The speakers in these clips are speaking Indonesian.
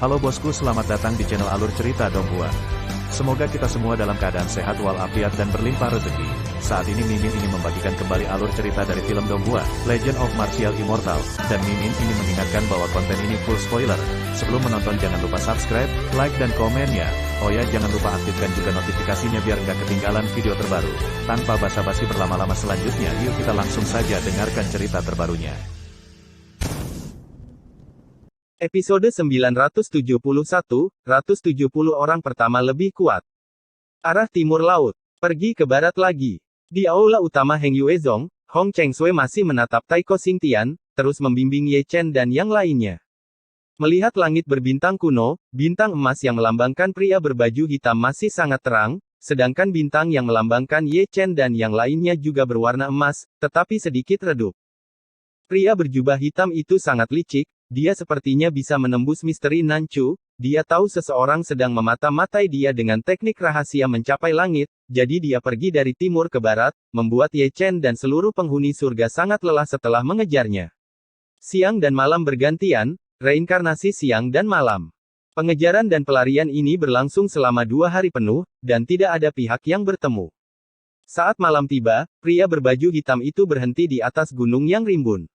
Halo bosku, selamat datang di channel Alur Cerita Donghua. Semoga kita semua dalam keadaan sehat walafiat dan berlimpah rezeki. Saat ini Mimin ingin membagikan kembali alur cerita dari film Donghua, Legend of Martial Immortal, dan Mimin ingin mengingatkan bahwa konten ini full spoiler. Sebelum menonton jangan lupa subscribe, like dan komennya. Oh ya, jangan lupa aktifkan juga notifikasinya biar nggak ketinggalan video terbaru. Tanpa basa-basi berlama-lama selanjutnya, yuk kita langsung saja dengarkan cerita terbarunya. Episode 971, 170 orang pertama lebih kuat. Arah timur laut, pergi ke barat lagi. Di aula utama Heng Yuezong, Hong Chengsui masih menatap Taiko Xingtian, terus membimbing Ye Chen dan yang lainnya. Melihat langit berbintang kuno, bintang emas yang melambangkan pria berbaju hitam masih sangat terang, sedangkan bintang yang melambangkan Ye Chen dan yang lainnya juga berwarna emas, tetapi sedikit redup. Pria berjubah hitam itu sangat licik. Dia sepertinya bisa menembus misteri Nanchu. Dia tahu seseorang sedang memata-matai dia dengan teknik rahasia mencapai langit, jadi dia pergi dari timur ke barat, membuat Ye Chen dan seluruh penghuni surga sangat lelah setelah mengejarnya. Siang dan malam bergantian, reinkarnasi siang dan malam. Pengejaran dan pelarian ini berlangsung selama 2 hari penuh, dan tidak ada pihak yang bertemu. Saat malam tiba, pria berbaju hitam itu berhenti di atas gunung yang rimbun.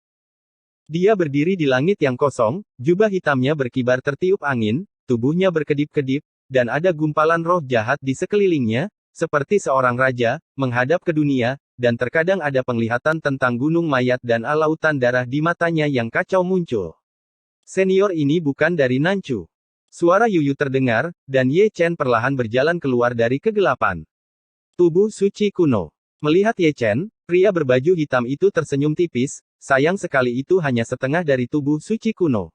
Dia berdiri di langit yang kosong, jubah hitamnya berkibar tertiup angin, tubuhnya berkedip-kedip, dan ada gumpalan roh jahat di sekelilingnya, seperti seorang raja, menghadap ke dunia, dan terkadang ada penglihatan tentang gunung mayat dan lautan darah di matanya yang kacau muncul. Senior ini bukan dari Nanchu. Suara Yuyu terdengar, dan Ye Chen perlahan berjalan keluar dari kegelapan. Tubuh suci kuno. Melihat Ye Chen, pria berbaju hitam itu tersenyum tipis. Sayang sekali itu hanya setengah dari tubuh suci kuno.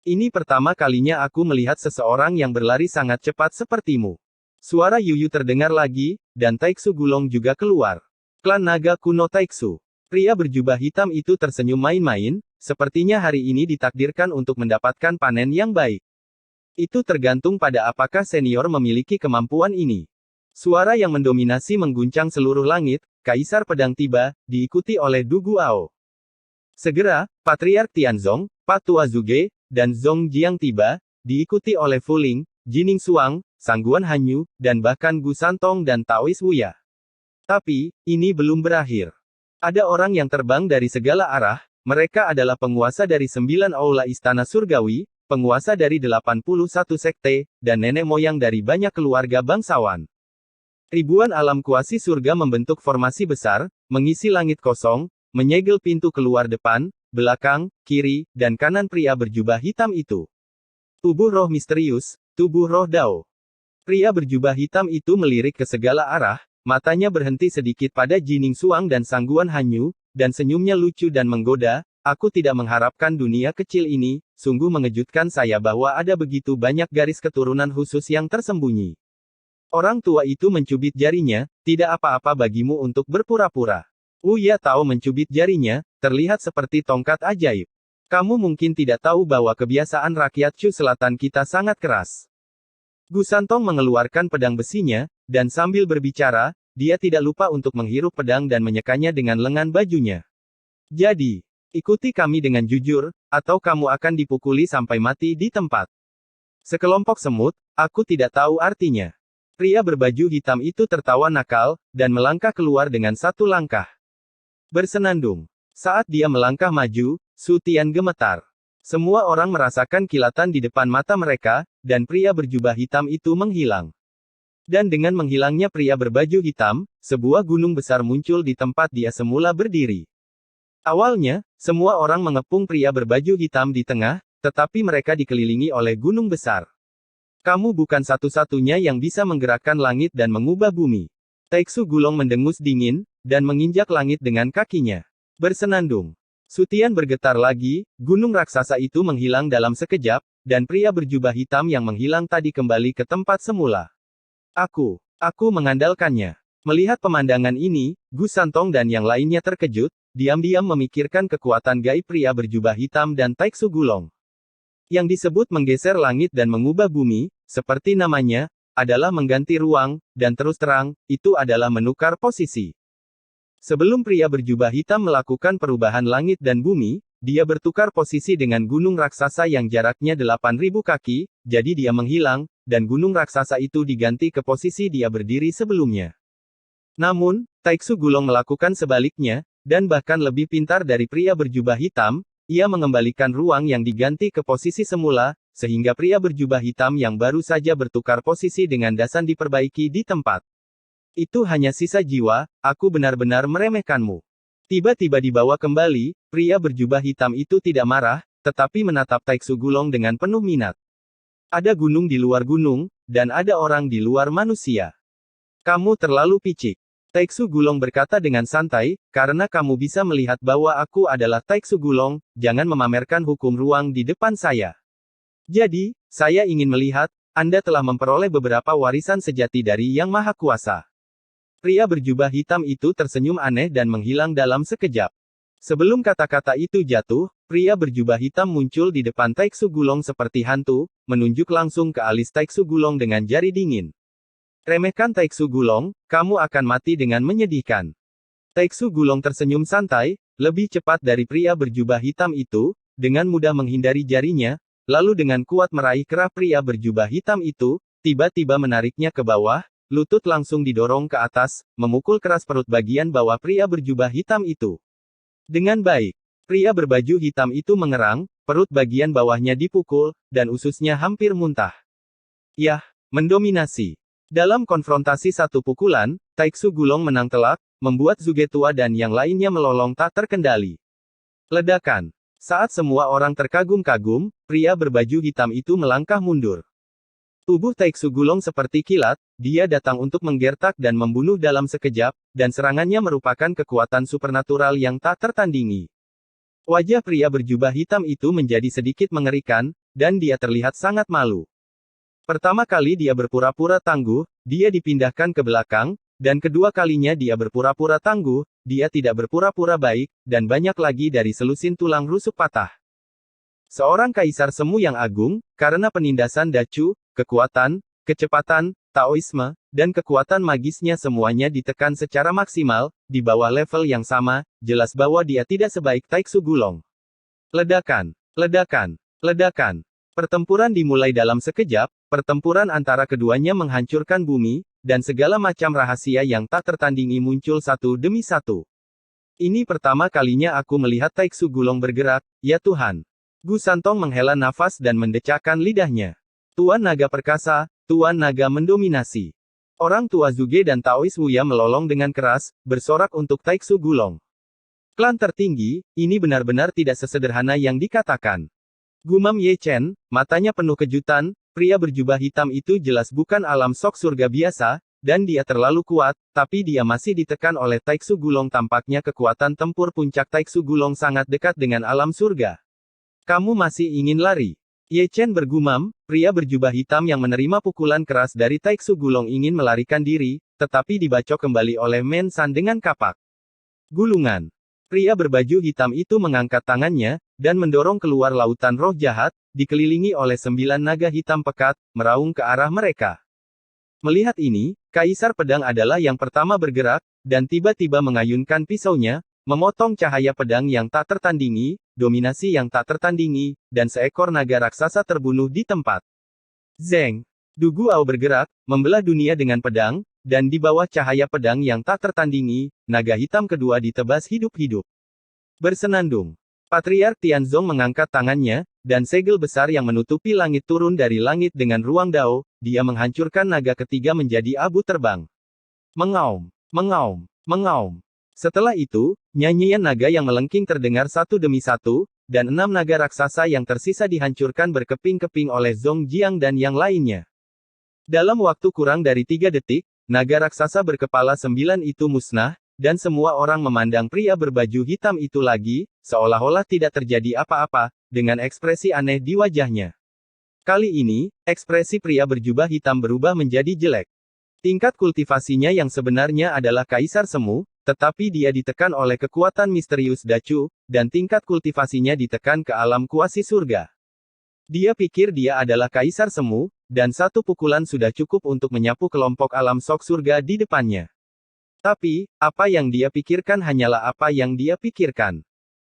Ini pertama kalinya aku melihat seseorang yang berlari sangat cepat sepertimu. Suara Yuyu terdengar lagi, dan Taiksu Gulong juga keluar. Klan naga kuno Taiksu. Pria berjubah hitam itu tersenyum main-main, sepertinya hari ini ditakdirkan untuk mendapatkan panen yang baik. Itu tergantung pada apakah senior memiliki kemampuan ini. Suara yang mendominasi mengguncang seluruh langit, Kaisar Pedang tiba, diikuti oleh Du Guao. Segera, Patriark Tianzong, Patua Zuge, dan Zong Jiang tiba, diikuti oleh Fu Ling, Jining Suang, Sangguan Hanyu, dan bahkan Gu Santong dan Taois Wuya. Tapi, ini belum berakhir. Ada orang yang terbang dari segala arah, mereka adalah penguasa dari 9 aula istana surgawi, penguasa dari 81 sekte, dan nenek moyang dari banyak keluarga bangsawan. Ribuan alam kuasi surga membentuk formasi besar, mengisi langit kosong, menyegel pintu keluar depan, belakang, kiri, dan kanan pria berjubah hitam itu. Tubuh roh misterius, tubuh roh Dao. Pria berjubah hitam itu melirik ke segala arah, matanya berhenti sedikit pada Jining Suang dan Sangguan Hanyu, dan senyumnya lucu dan menggoda. Aku tidak mengharapkan dunia kecil ini, sungguh mengejutkan saya bahwa ada begitu banyak garis keturunan khusus yang tersembunyi. Orang tua itu mencubit jarinya, tidak apa-apa bagimu untuk berpura-pura. Wuya tahu mencubit jarinya, terlihat seperti tongkat ajaib. Kamu mungkin tidak tahu bahwa kebiasaan rakyat Chu Selatan kita sangat keras. Gu Santong mengeluarkan pedang besinya, dan sambil berbicara, dia tidak lupa untuk menghirup pedang dan menyekanya dengan lengan bajunya. Jadi, ikuti kami dengan jujur, atau kamu akan dipukuli sampai mati di tempat. Sekelompok semut, aku tidak tahu artinya. Pria berbaju hitam itu tertawa nakal, dan melangkah keluar dengan satu langkah. Bersenandung. Saat dia melangkah maju, Su Tian gemetar. Semua orang merasakan kilatan di depan mata mereka, dan pria berjubah hitam itu menghilang. Dan dengan menghilangnya pria berbaju hitam, sebuah gunung besar muncul di tempat dia semula berdiri. Awalnya, semua orang mengepung pria berbaju hitam di tengah, tetapi mereka dikelilingi oleh gunung besar. Kamu bukan satu-satunya yang bisa menggerakkan langit dan mengubah bumi. Taiksu Gulong mendengus dingin, dan menginjak langit dengan kakinya. Bersenandung. Su Tian bergetar lagi, gunung raksasa itu menghilang dalam sekejap, dan pria berjubah hitam yang menghilang tadi kembali ke tempat semula. Aku mengandalkannya. Melihat pemandangan ini, Gu Santong dan yang lainnya terkejut, diam-diam memikirkan kekuatan gaib pria berjubah hitam dan Taiksu Gulong. Yang disebut menggeser langit dan mengubah bumi, seperti namanya, adalah mengganti ruang, dan terus terang, itu adalah menukar posisi. Sebelum pria berjubah hitam melakukan perubahan langit dan bumi, dia bertukar posisi dengan gunung raksasa yang jaraknya 8.000 kaki, jadi dia menghilang, dan gunung raksasa itu diganti ke posisi dia berdiri sebelumnya. Namun, Taiksu Gulong melakukan sebaliknya, dan bahkan lebih pintar dari pria berjubah hitam, ia mengembalikan ruang yang diganti ke posisi semula, sehingga pria berjubah hitam yang baru saja bertukar posisi dengan Dasan diperbaiki di tempat. Itu hanya sisa jiwa, aku benar-benar meremehkanmu. Tiba-tiba dibawa kembali, pria berjubah hitam itu tidak marah, tetapi menatap Taiksu Gulong dengan penuh minat. Ada gunung di luar gunung, dan ada orang di luar manusia. Kamu terlalu picik. Taiksu Gulong berkata dengan santai, karena kamu bisa melihat bahwa aku adalah Taiksu Gulong, jangan memamerkan hukum ruang di depan saya. Jadi, saya ingin melihat, Anda telah memperoleh beberapa warisan sejati dari Yang Maha Kuasa. Pria berjubah hitam itu tersenyum aneh dan menghilang dalam sekejap. Sebelum kata-kata itu jatuh, pria berjubah hitam muncul di depan Taiksu Gulong seperti hantu, menunjuk langsung ke alis Taiksu Gulong dengan jari dingin. Remehkan Taiksu Gulong, kamu akan mati dengan menyedihkan. Taiksu Gulong tersenyum santai, lebih cepat dari pria berjubah hitam itu, dengan mudah menghindari jarinya, lalu dengan kuat meraih kerah pria berjubah hitam itu, tiba-tiba menariknya ke bawah, lutut langsung didorong ke atas, memukul keras perut bagian bawah pria berjubah hitam itu. Dengan baik, pria berbaju hitam itu mengerang, perut bagian bawahnya dipukul, dan ususnya hampir muntah. Yah, mendominasi. Dalam konfrontasi satu pukulan, Taiksu Gulong menang telak, membuat Zugetua dan yang lainnya melolong tak terkendali. Ledakan. Saat semua orang terkagum-kagum, pria berbaju hitam itu melangkah mundur. Tubuh Taiksu Gulong seperti kilat, dia datang untuk menggertak dan membunuh dalam sekejap, dan serangannya merupakan kekuatan supernatural yang tak tertandingi. Wajah pria berjubah hitam itu menjadi sedikit mengerikan, dan dia terlihat sangat malu. Pertama kali dia berpura-pura tangguh, dia dipindahkan ke belakang, dan kedua kalinya dia berpura-pura tangguh, dia tidak berpura-pura baik, dan banyak lagi dari selusin tulang rusuk patah. Seorang kaisar semu yang agung, karena penindasan Dacu, kekuatan, kecepatan, Taoisme, dan kekuatan magisnya semuanya ditekan secara maksimal, di bawah level yang sama, jelas bahwa dia tidak sebaik Taiksu Gulong. Ledakan, ledakan, ledakan. Pertempuran dimulai dalam sekejap, pertempuran antara keduanya menghancurkan bumi, dan segala macam rahasia yang tak tertandingi muncul satu demi satu. Ini pertama kalinya aku melihat Taiksu Gulong bergerak, ya Tuhan. Gu Santong menghela nafas dan mendecakkan lidahnya. Tuan Naga Perkasa, Tuan Naga mendominasi. Orang tua Zuge dan Taois Wuya melolong dengan keras, bersorak untuk Taiksu Gulong. Klan tertinggi, ini benar-benar tidak sesederhana yang dikatakan. Gumam Ye Chen, matanya penuh kejutan, pria berjubah hitam itu jelas bukan alam sok surga biasa, dan dia terlalu kuat, tapi dia masih ditekan oleh Taiksu Gulong. Tampaknya kekuatan tempur puncak Taiksu Gulong sangat dekat dengan alam surga. Kamu masih ingin lari? Ye Chen bergumam, pria berjubah hitam yang menerima pukulan keras dari Taiksu Gulong ingin melarikan diri, tetapi dibacok kembali oleh Men San dengan kapak. Gulungan. Pria berbaju hitam itu mengangkat tangannya, dan mendorong keluar lautan roh jahat, dikelilingi oleh 9 naga hitam pekat, meraung ke arah mereka. Melihat ini, Kaisar Pedang adalah yang pertama bergerak, dan tiba-tiba mengayunkan pisaunya, memotong cahaya pedang yang tak tertandingi, dominasi yang tak tertandingi, dan seekor naga raksasa terbunuh di tempat. Zeng. Du Guao bergerak, membelah dunia dengan pedang, dan di bawah cahaya pedang yang tak tertandingi, naga hitam kedua ditebas hidup-hidup. Bersenandung. Patriark Tianzong mengangkat tangannya, dan segel besar yang menutupi langit turun dari langit dengan ruang dao, dia menghancurkan naga ketiga menjadi abu terbang. Mengaum, mengaum, mengaum. Setelah itu, nyanyian naga yang melengking terdengar satu demi satu, dan 6 naga raksasa yang tersisa dihancurkan berkeping-keping oleh Zong Jiang dan yang lainnya. Dalam waktu kurang dari 3 detik, naga raksasa berkepala 9 itu musnah, dan semua orang memandang pria berbaju hitam itu lagi, seolah-olah tidak terjadi apa-apa, dengan ekspresi aneh di wajahnya. Kali ini, ekspresi pria berjubah hitam berubah menjadi jelek. Tingkat kultivasinya yang sebenarnya adalah Kaisar Semu, tetapi dia ditekan oleh kekuatan misterius Dacu, dan tingkat kultivasinya ditekan ke alam kuasi surga. Dia pikir dia adalah Kaisar Semu, dan satu pukulan sudah cukup untuk menyapu kelompok alam sok surga di depannya. Tapi, apa yang dia pikirkan hanyalah apa yang dia pikirkan.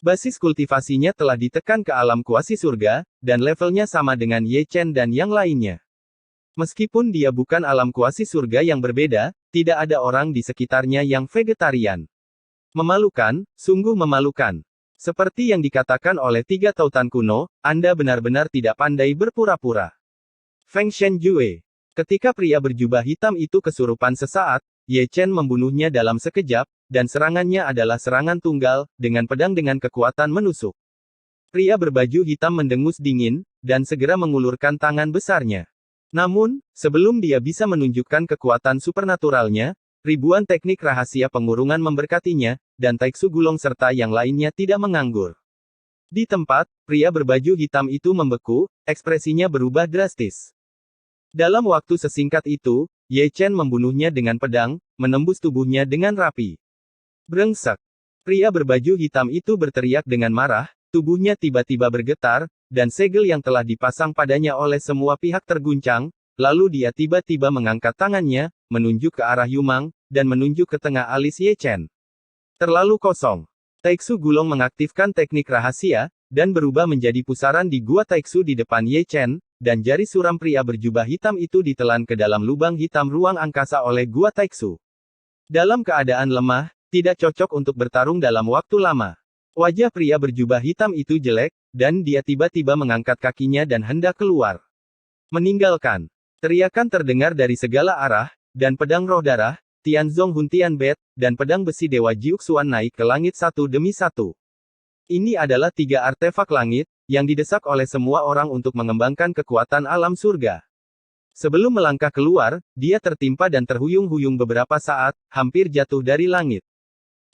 Basis kultivasinya telah ditekan ke alam kuasi surga, dan levelnya sama dengan Ye Chen dan yang lainnya. Meskipun dia bukan alam kuasi surga yang berbeda, tidak ada orang di sekitarnya yang vegetarian. Memalukan, sungguh memalukan. Seperti yang dikatakan oleh tiga tautan kuno, Anda benar-benar tidak pandai berpura-pura. Feng Shenjue. Ketika pria berjubah hitam itu kesurupan sesaat, Ye Chen membunuhnya dalam sekejap, dan serangannya adalah serangan tunggal, dengan pedang dengan kekuatan menusuk. Pria berbaju hitam mendengus dingin, dan segera mengulurkan tangan besarnya. Namun, sebelum dia bisa menunjukkan kekuatan supernaturalnya, ribuan teknik rahasia pengurungan memberkatinya, dan Taiksu Gulong serta yang lainnya tidak menganggur. Di tempat, pria berbaju hitam itu membeku, ekspresinya berubah drastis. Dalam waktu sesingkat itu, Ye Chen membunuhnya dengan pedang, menembus tubuhnya dengan rapi. Brengsek! Pria berbaju hitam itu berteriak dengan marah, tubuhnya tiba-tiba bergetar, dan segel yang telah dipasang padanya oleh semua pihak terguncang, lalu dia tiba-tiba mengangkat tangannya, menunjuk ke arah Yumang, dan menunjuk ke tengah alis Ye Chen. Terlalu kosong. Taiksu Gulong mengaktifkan teknik rahasia, dan berubah menjadi pusaran di gua Taiksu di depan Ye Chen, dan jari suram pria berjubah hitam itu ditelan ke dalam lubang hitam ruang angkasa oleh gua Taiksu. Dalam keadaan lemah, tidak cocok untuk bertarung dalam waktu lama. Wajah pria berjubah hitam itu jelek, dan dia tiba-tiba mengangkat kakinya dan hendak keluar. Meninggalkan. Teriakan terdengar dari segala arah, dan pedang roh darah, Tianzong Huntian Bet, dan pedang besi Dewa Jiuxuan naik ke langit satu demi satu. Ini adalah tiga artefak langit, yang didesak oleh semua orang untuk mengembangkan kekuatan alam surga. Sebelum melangkah keluar, dia tertimpa dan terhuyung-huyung beberapa saat, hampir jatuh dari langit.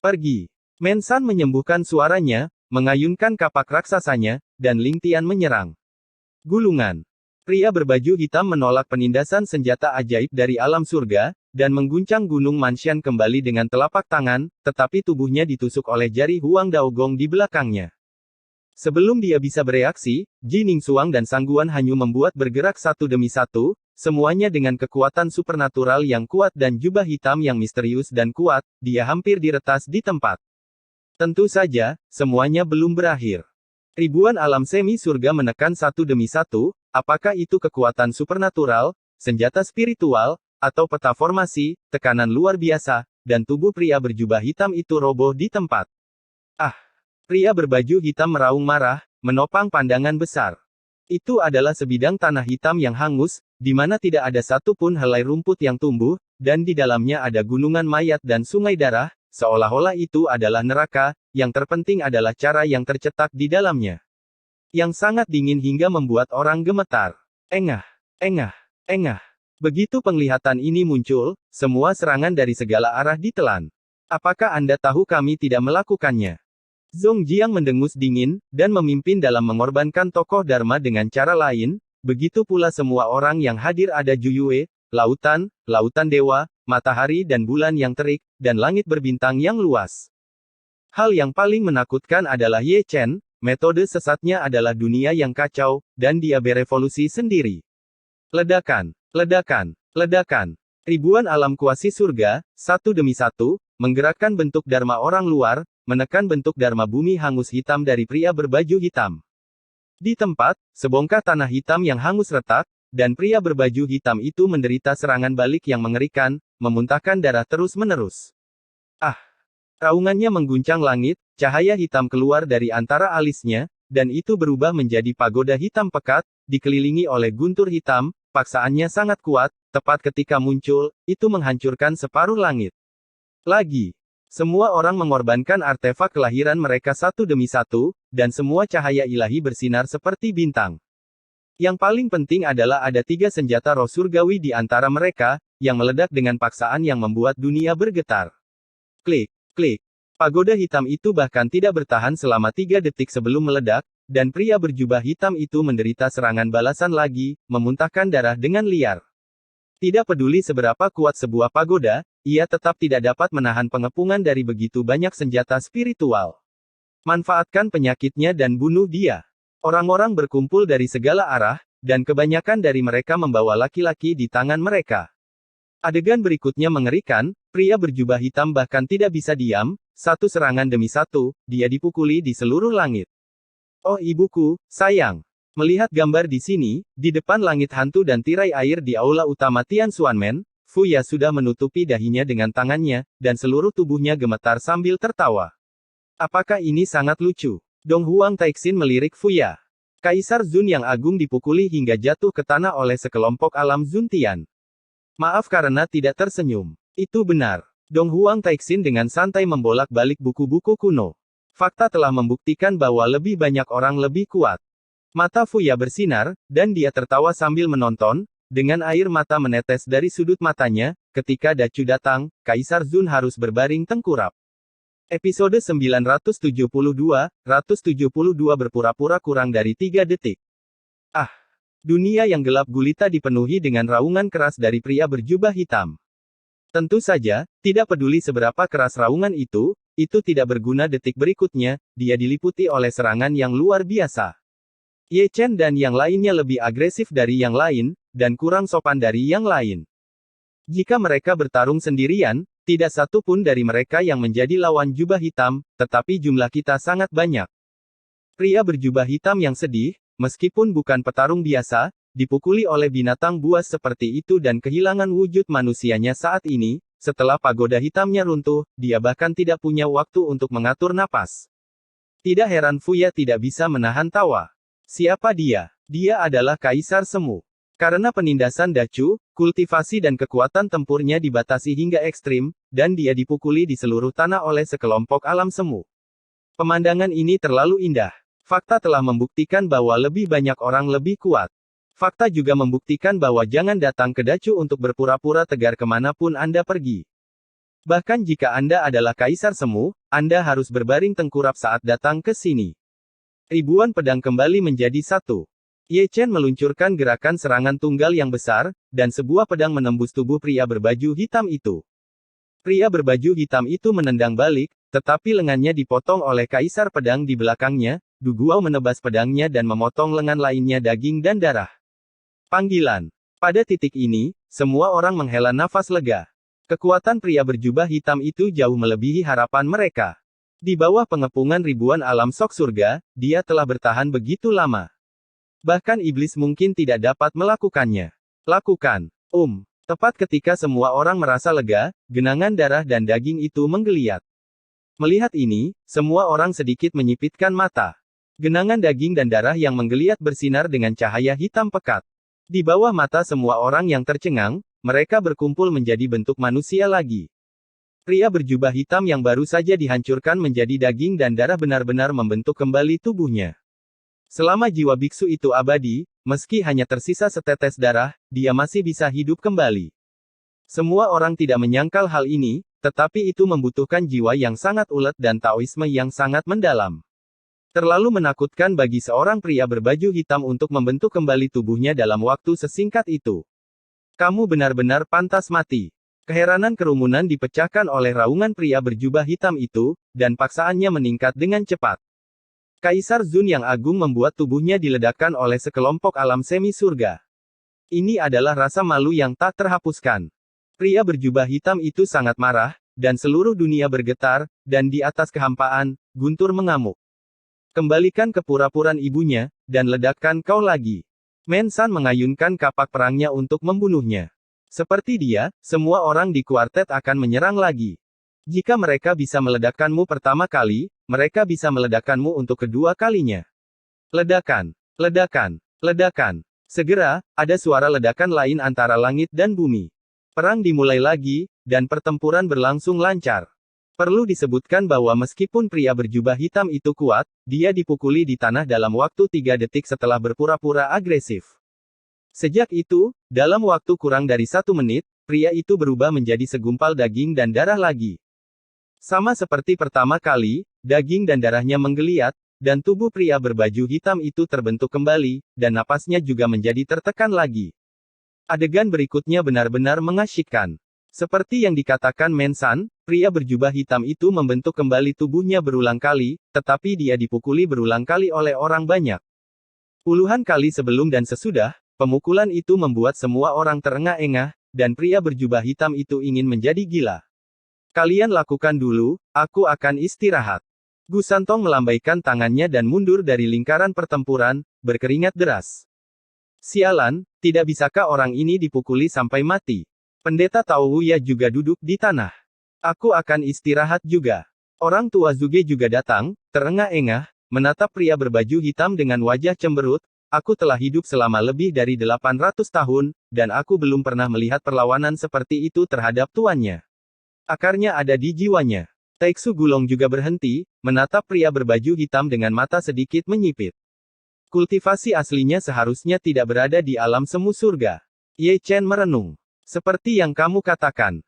Pergi. Mensan menyembuhkan suaranya, mengayunkan kapak raksasanya, dan Ling Tian menyerang. Gulungan. Pria berbaju hitam menolak penindasan senjata ajaib dari alam surga, dan mengguncang gunung Manshan kembali dengan telapak tangan, tetapi tubuhnya ditusuk oleh jari Huang Daogong di belakangnya. Sebelum dia bisa bereaksi, Ji Ningsuang dan Sangguan Hanyu membuat bergerak satu demi satu, semuanya dengan kekuatan supernatural yang kuat dan jubah hitam yang misterius dan kuat, dia hampir diretas di tempat. Tentu saja, semuanya belum berakhir. Ribuan alam semi surga menekan satu demi satu, apakah itu kekuatan supernatural, senjata spiritual, atau peta formasi, tekanan luar biasa, dan tubuh pria berjubah hitam itu roboh di tempat. Ah! Pria berbaju hitam meraung marah, menopang pandangan besar. Itu adalah sebidang tanah hitam yang hangus, di mana tidak ada satu pun helai rumput yang tumbuh, dan di dalamnya ada gunungan mayat dan sungai darah, seolah-olah itu adalah neraka, yang terpenting adalah cara yang tercetak di dalamnya. Yang sangat dingin hingga membuat orang gemetar. Engah, engah, engah. Begitu penglihatan ini muncul, semua serangan dari segala arah ditelan. Apakah Anda tahu kami tidak melakukannya? Zhong Jiang mendengus dingin, dan memimpin dalam mengorbankan tokoh Dharma dengan cara lain, begitu pula semua orang yang hadir ada Juyue, lautan, lautan dewa, matahari dan bulan yang terik, dan langit berbintang yang luas. Hal yang paling menakutkan adalah Ye Chen, metode sesatnya adalah dunia yang kacau, dan dia berevolusi sendiri. Ledakan, ledakan, ledakan. Ribuan alam kuasi surga, satu demi satu, menggerakkan bentuk Dharma orang luar, menekan bentuk Dharma bumi hangus hitam dari pria berbaju hitam. Di tempat, sebongkah tanah hitam yang hangus retak, dan pria berbaju hitam itu menderita serangan balik yang mengerikan, memuntahkan darah terus-menerus. Ah! Raungannya mengguncang langit, cahaya hitam keluar dari antara alisnya, dan itu berubah menjadi pagoda hitam pekat, dikelilingi oleh guntur hitam, paksaannya sangat kuat, tepat ketika muncul, itu menghancurkan separuh langit. Lagi. Semua orang mengorbankan artefak kelahiran mereka satu demi satu, dan semua cahaya ilahi bersinar seperti bintang. Yang paling penting adalah ada tiga senjata roh surgawi di antara mereka, yang meledak dengan paksaan yang membuat dunia bergetar. Klik, klik. Pagoda hitam itu bahkan tidak bertahan selama 3 detik sebelum meledak, dan pria berjubah hitam itu menderita serangan balasan lagi, memuntahkan darah dengan liar. Tidak peduli seberapa kuat sebuah pagoda, ia tetap tidak dapat menahan pengepungan dari begitu banyak senjata spiritual. Manfaatkan penyakitnya dan bunuh dia. Orang-orang berkumpul dari segala arah, dan kebanyakan dari mereka membawa laki-laki di tangan mereka. Adegan berikutnya mengerikan, pria berjubah hitam bahkan tidak bisa diam, satu serangan demi satu, dia dipukuli di seluruh langit. Oh ibuku, sayang. Melihat gambar di sini, di depan langit hantu dan tirai air di aula utama Tian Xuanmen, Fuya sudah menutupi dahinya dengan tangannya, dan seluruh tubuhnya gemetar sambil tertawa. Apakah ini sangat lucu? Dong Huang Taixin melirik Fuya. Kaisar Zun yang agung dipukuli hingga jatuh ke tanah oleh sekelompok alam Zuntian. Maaf karena tidak tersenyum. Itu benar. Dong Huang Taixin dengan santai membolak-balik buku-buku kuno. Fakta telah membuktikan bahwa lebih banyak orang lebih kuat. Mata Fuya bersinar, dan dia tertawa sambil menonton, dengan air mata menetes dari sudut matanya, ketika Dacu datang, Kaisar Zun harus berbaring tengkurap. Episode 972, 172 berpura-pura kurang dari 3 detik. Ah! Dunia yang gelap gulita dipenuhi dengan raungan keras dari pria berjubah hitam. Tentu saja, tidak peduli seberapa keras raungan itu tidak berguna detik berikutnya, dia diliputi oleh serangan yang luar biasa. Ye Chen dan yang lainnya lebih agresif dari yang lain, dan kurang sopan dari yang lain. Jika mereka bertarung sendirian, tidak satu pun dari mereka yang menjadi lawan jubah hitam, tetapi jumlah kita sangat banyak. Pria berjubah hitam yang sedih, meskipun bukan petarung biasa, dipukuli oleh binatang buas seperti itu dan kehilangan wujud manusianya saat ini, setelah pagoda hitamnya runtuh, dia bahkan tidak punya waktu untuk mengatur napas. Tidak heran Fuya tidak bisa menahan tawa. Siapa dia? Dia adalah Kaisar Semu. Karena penindasan Dacu, kultivasi dan kekuatan tempurnya dibatasi hingga ekstrim, dan dia dipukuli di seluruh tanah oleh sekelompok alam semu. Pemandangan ini terlalu indah. Fakta telah membuktikan bahwa lebih banyak orang lebih kuat. Fakta juga membuktikan bahwa jangan datang ke Dacu untuk berpura-pura tegar kemanapun Anda pergi. Bahkan jika Anda adalah Kaisar Semu, Anda harus berbaring tengkurap saat datang ke sini. Ribuan pedang kembali menjadi satu. Ye Chen meluncurkan gerakan serangan tunggal yang besar, dan sebuah pedang menembus tubuh pria berbaju hitam itu. Pria berbaju hitam itu menendang balik, tetapi lengannya dipotong oleh Kaisar Pedang di belakangnya. Du Guao menebas pedangnya dan memotong lengan lainnya daging dan darah. Panggilan. Pada titik ini, semua orang menghela nafas lega. Kekuatan pria berjubah hitam itu jauh melebihi harapan mereka. Di bawah pengepungan ribuan alam sok surga, dia telah bertahan begitu lama. Bahkan iblis mungkin tidak dapat melakukannya. Lakukan. Tepat ketika semua orang merasa lega, genangan darah dan daging itu menggeliat. Melihat ini, semua orang sedikit menyipitkan mata. Genangan daging dan darah yang menggeliat bersinar dengan cahaya hitam pekat. Di bawah mata semua orang yang tercengang, mereka berkumpul menjadi bentuk manusia lagi. Pria berjubah hitam yang baru saja dihancurkan menjadi daging dan darah benar-benar membentuk kembali tubuhnya. Selama jiwa biksu itu abadi, meski hanya tersisa setetes darah, dia masih bisa hidup kembali. Semua orang tidak menyangkal hal ini, tetapi itu membutuhkan jiwa yang sangat ulet dan taoisme yang sangat mendalam. Terlalu menakutkan bagi seorang pria berbaju hitam untuk membentuk kembali tubuhnya dalam waktu sesingkat itu. Kamu benar-benar pantas mati. Keheranan kerumunan dipecahkan oleh raungan pria berjubah hitam itu, dan paksaannya meningkat dengan cepat. Kaisar Zun yang agung membuat tubuhnya diledakkan oleh sekelompok alam semi surga. Ini adalah rasa malu yang tak terhapuskan. Pria berjubah hitam itu sangat marah, dan seluruh dunia bergetar, dan di atas kehampaan, Guntur mengamuk. Kembalikan kepura-puraan ibunya, dan ledakkan kau lagi. Men-san mengayunkan kapak perangnya untuk membunuhnya. Seperti dia, semua orang di kuartet akan menyerang lagi. Jika mereka bisa meledakkanmu pertama kali, mereka bisa meledakkanmu untuk kedua kalinya. Ledakan, ledakan, ledakan. Segera, ada suara ledakan lain antara langit dan bumi. Perang dimulai lagi, dan pertempuran berlangsung lancar. Perlu disebutkan bahwa meskipun pria berjubah hitam itu kuat, dia dipukuli di tanah dalam waktu 3 detik setelah berpura-pura agresif. Sejak itu, dalam waktu kurang dari 1 menit, pria itu berubah menjadi segumpal daging dan darah lagi. Sama seperti pertama kali, daging dan darahnya menggeliat, dan tubuh pria berbaju hitam itu terbentuk kembali, dan napasnya juga menjadi tertekan lagi. Adegan berikutnya benar-benar mengasyikkan. Seperti yang dikatakan Men-san, pria berjubah hitam itu membentuk kembali tubuhnya berulang kali, tetapi dia dipukuli berulang kali oleh orang banyak. Puluhan kali sebelum dan sesudah, pemukulan itu membuat semua orang terengah-engah, dan pria berjubah hitam itu ingin menjadi gila. Kalian lakukan dulu, aku akan istirahat. Gu Santong melambaikan tangannya dan mundur dari lingkaran pertempuran, berkeringat deras. Sialan, tidak bisakah orang ini dipukuli sampai mati? Pendeta Tao Huya juga duduk di tanah. Aku akan istirahat juga. Orang tua Zuge juga datang, terengah-engah, menatap pria berbaju hitam dengan wajah cemberut. Aku telah hidup selama lebih dari 800 tahun, dan aku belum pernah melihat perlawanan seperti itu terhadap tuannya. Akarnya ada di jiwanya. Taeksu Gulong juga berhenti, menatap pria berbaju hitam dengan mata sedikit menyipit. Kultivasi aslinya seharusnya tidak berada di alam semu surga. Ye Chen merenung. Seperti yang kamu katakan.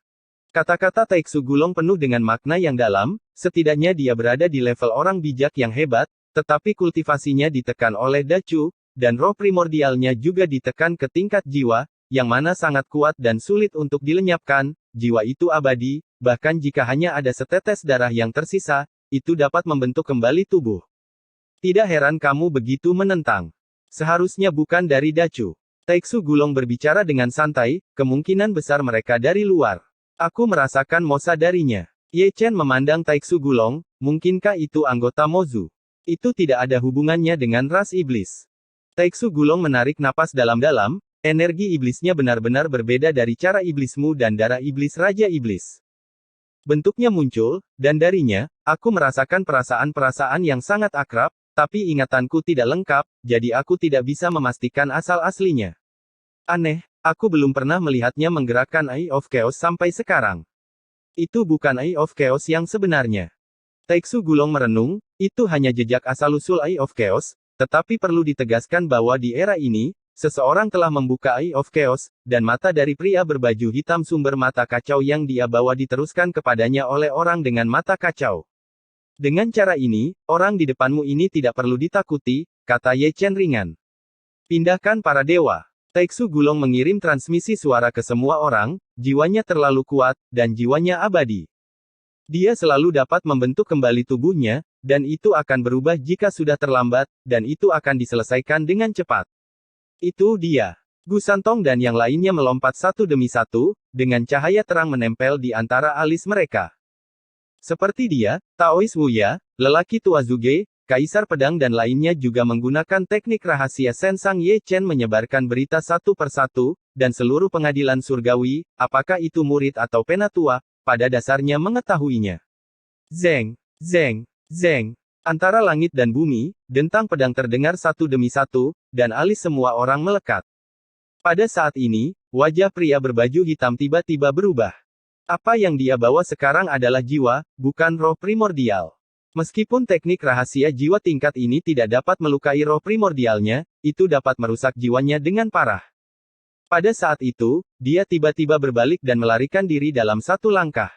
Kata-kata Taeksu Gulong penuh dengan makna yang dalam, setidaknya dia berada di level orang bijak yang hebat, tetapi kultivasinya ditekan oleh Dacu, dan roh primordialnya juga ditekan ke tingkat jiwa, yang mana sangat kuat dan sulit untuk dilenyapkan. Jiwa itu abadi, bahkan jika hanya ada setetes darah yang tersisa, itu dapat membentuk kembali tubuh. Tidak heran kamu begitu menentang. Seharusnya bukan dari Dacu. Taeksu Gulong berbicara dengan santai, kemungkinan besar mereka dari luar. Aku merasakan mosa darinya. Ye Chen memandang Taeksu Gulong, mungkinkah itu anggota Mozu? Itu tidak ada hubungannya dengan ras iblis. Taeksu Gulong menarik napas dalam-dalam, energi iblisnya benar-benar berbeda dari cara iblismu dan darah iblis Raja Iblis. Bentuknya muncul, dan darinya, aku merasakan perasaan-perasaan yang sangat akrab, tapi ingatanku tidak lengkap, jadi aku tidak bisa memastikan asal aslinya. Aneh, aku belum pernah melihatnya menggerakkan Eye of Chaos sampai sekarang. Itu bukan Eye of Chaos yang sebenarnya. Taeksu Gulong merenung, itu hanya jejak asal-usul Eye of Chaos, tetapi perlu ditegaskan bahwa di era ini, seseorang telah membuka Eye of Chaos, dan mata dari pria berbaju hitam sumber mata kacau yang dia bawa diteruskan kepadanya oleh orang dengan mata kacau. Dengan cara ini, orang di depanmu ini tidak perlu ditakuti, kata Ye Chen ringan. Pindahkan para dewa. Taeksu Gulong mengirim transmisi suara ke semua orang, jiwanya terlalu kuat, dan jiwanya abadi. Dia selalu dapat membentuk kembali tubuhnya, dan itu akan berubah jika sudah terlambat, dan itu akan diselesaikan dengan cepat. Itu dia. Gu Santong dan yang lainnya melompat satu demi satu, dengan cahaya terang menempel di antara alis mereka. Seperti dia, Taois Wuya, lelaki tua Zuge, Kaisar Pedang dan lainnya juga menggunakan teknik rahasia Sensang Ye Chen menyebarkan berita satu persatu, dan seluruh pengadilan surgawi, apakah itu murid atau penatua, pada dasarnya mengetahuinya. Zeng, zeng, zeng. Antara langit dan bumi, dentang pedang terdengar satu demi satu, dan alis semua orang melekat. Pada saat ini, wajah pria berbaju hitam tiba-tiba berubah. Apa yang dia bawa sekarang adalah jiwa, bukan roh primordial. Meskipun teknik rahasia jiwa tingkat ini tidak dapat melukai roh primordialnya, itu dapat merusak jiwanya dengan parah. Pada saat itu, dia tiba-tiba berbalik dan melarikan diri dalam satu langkah.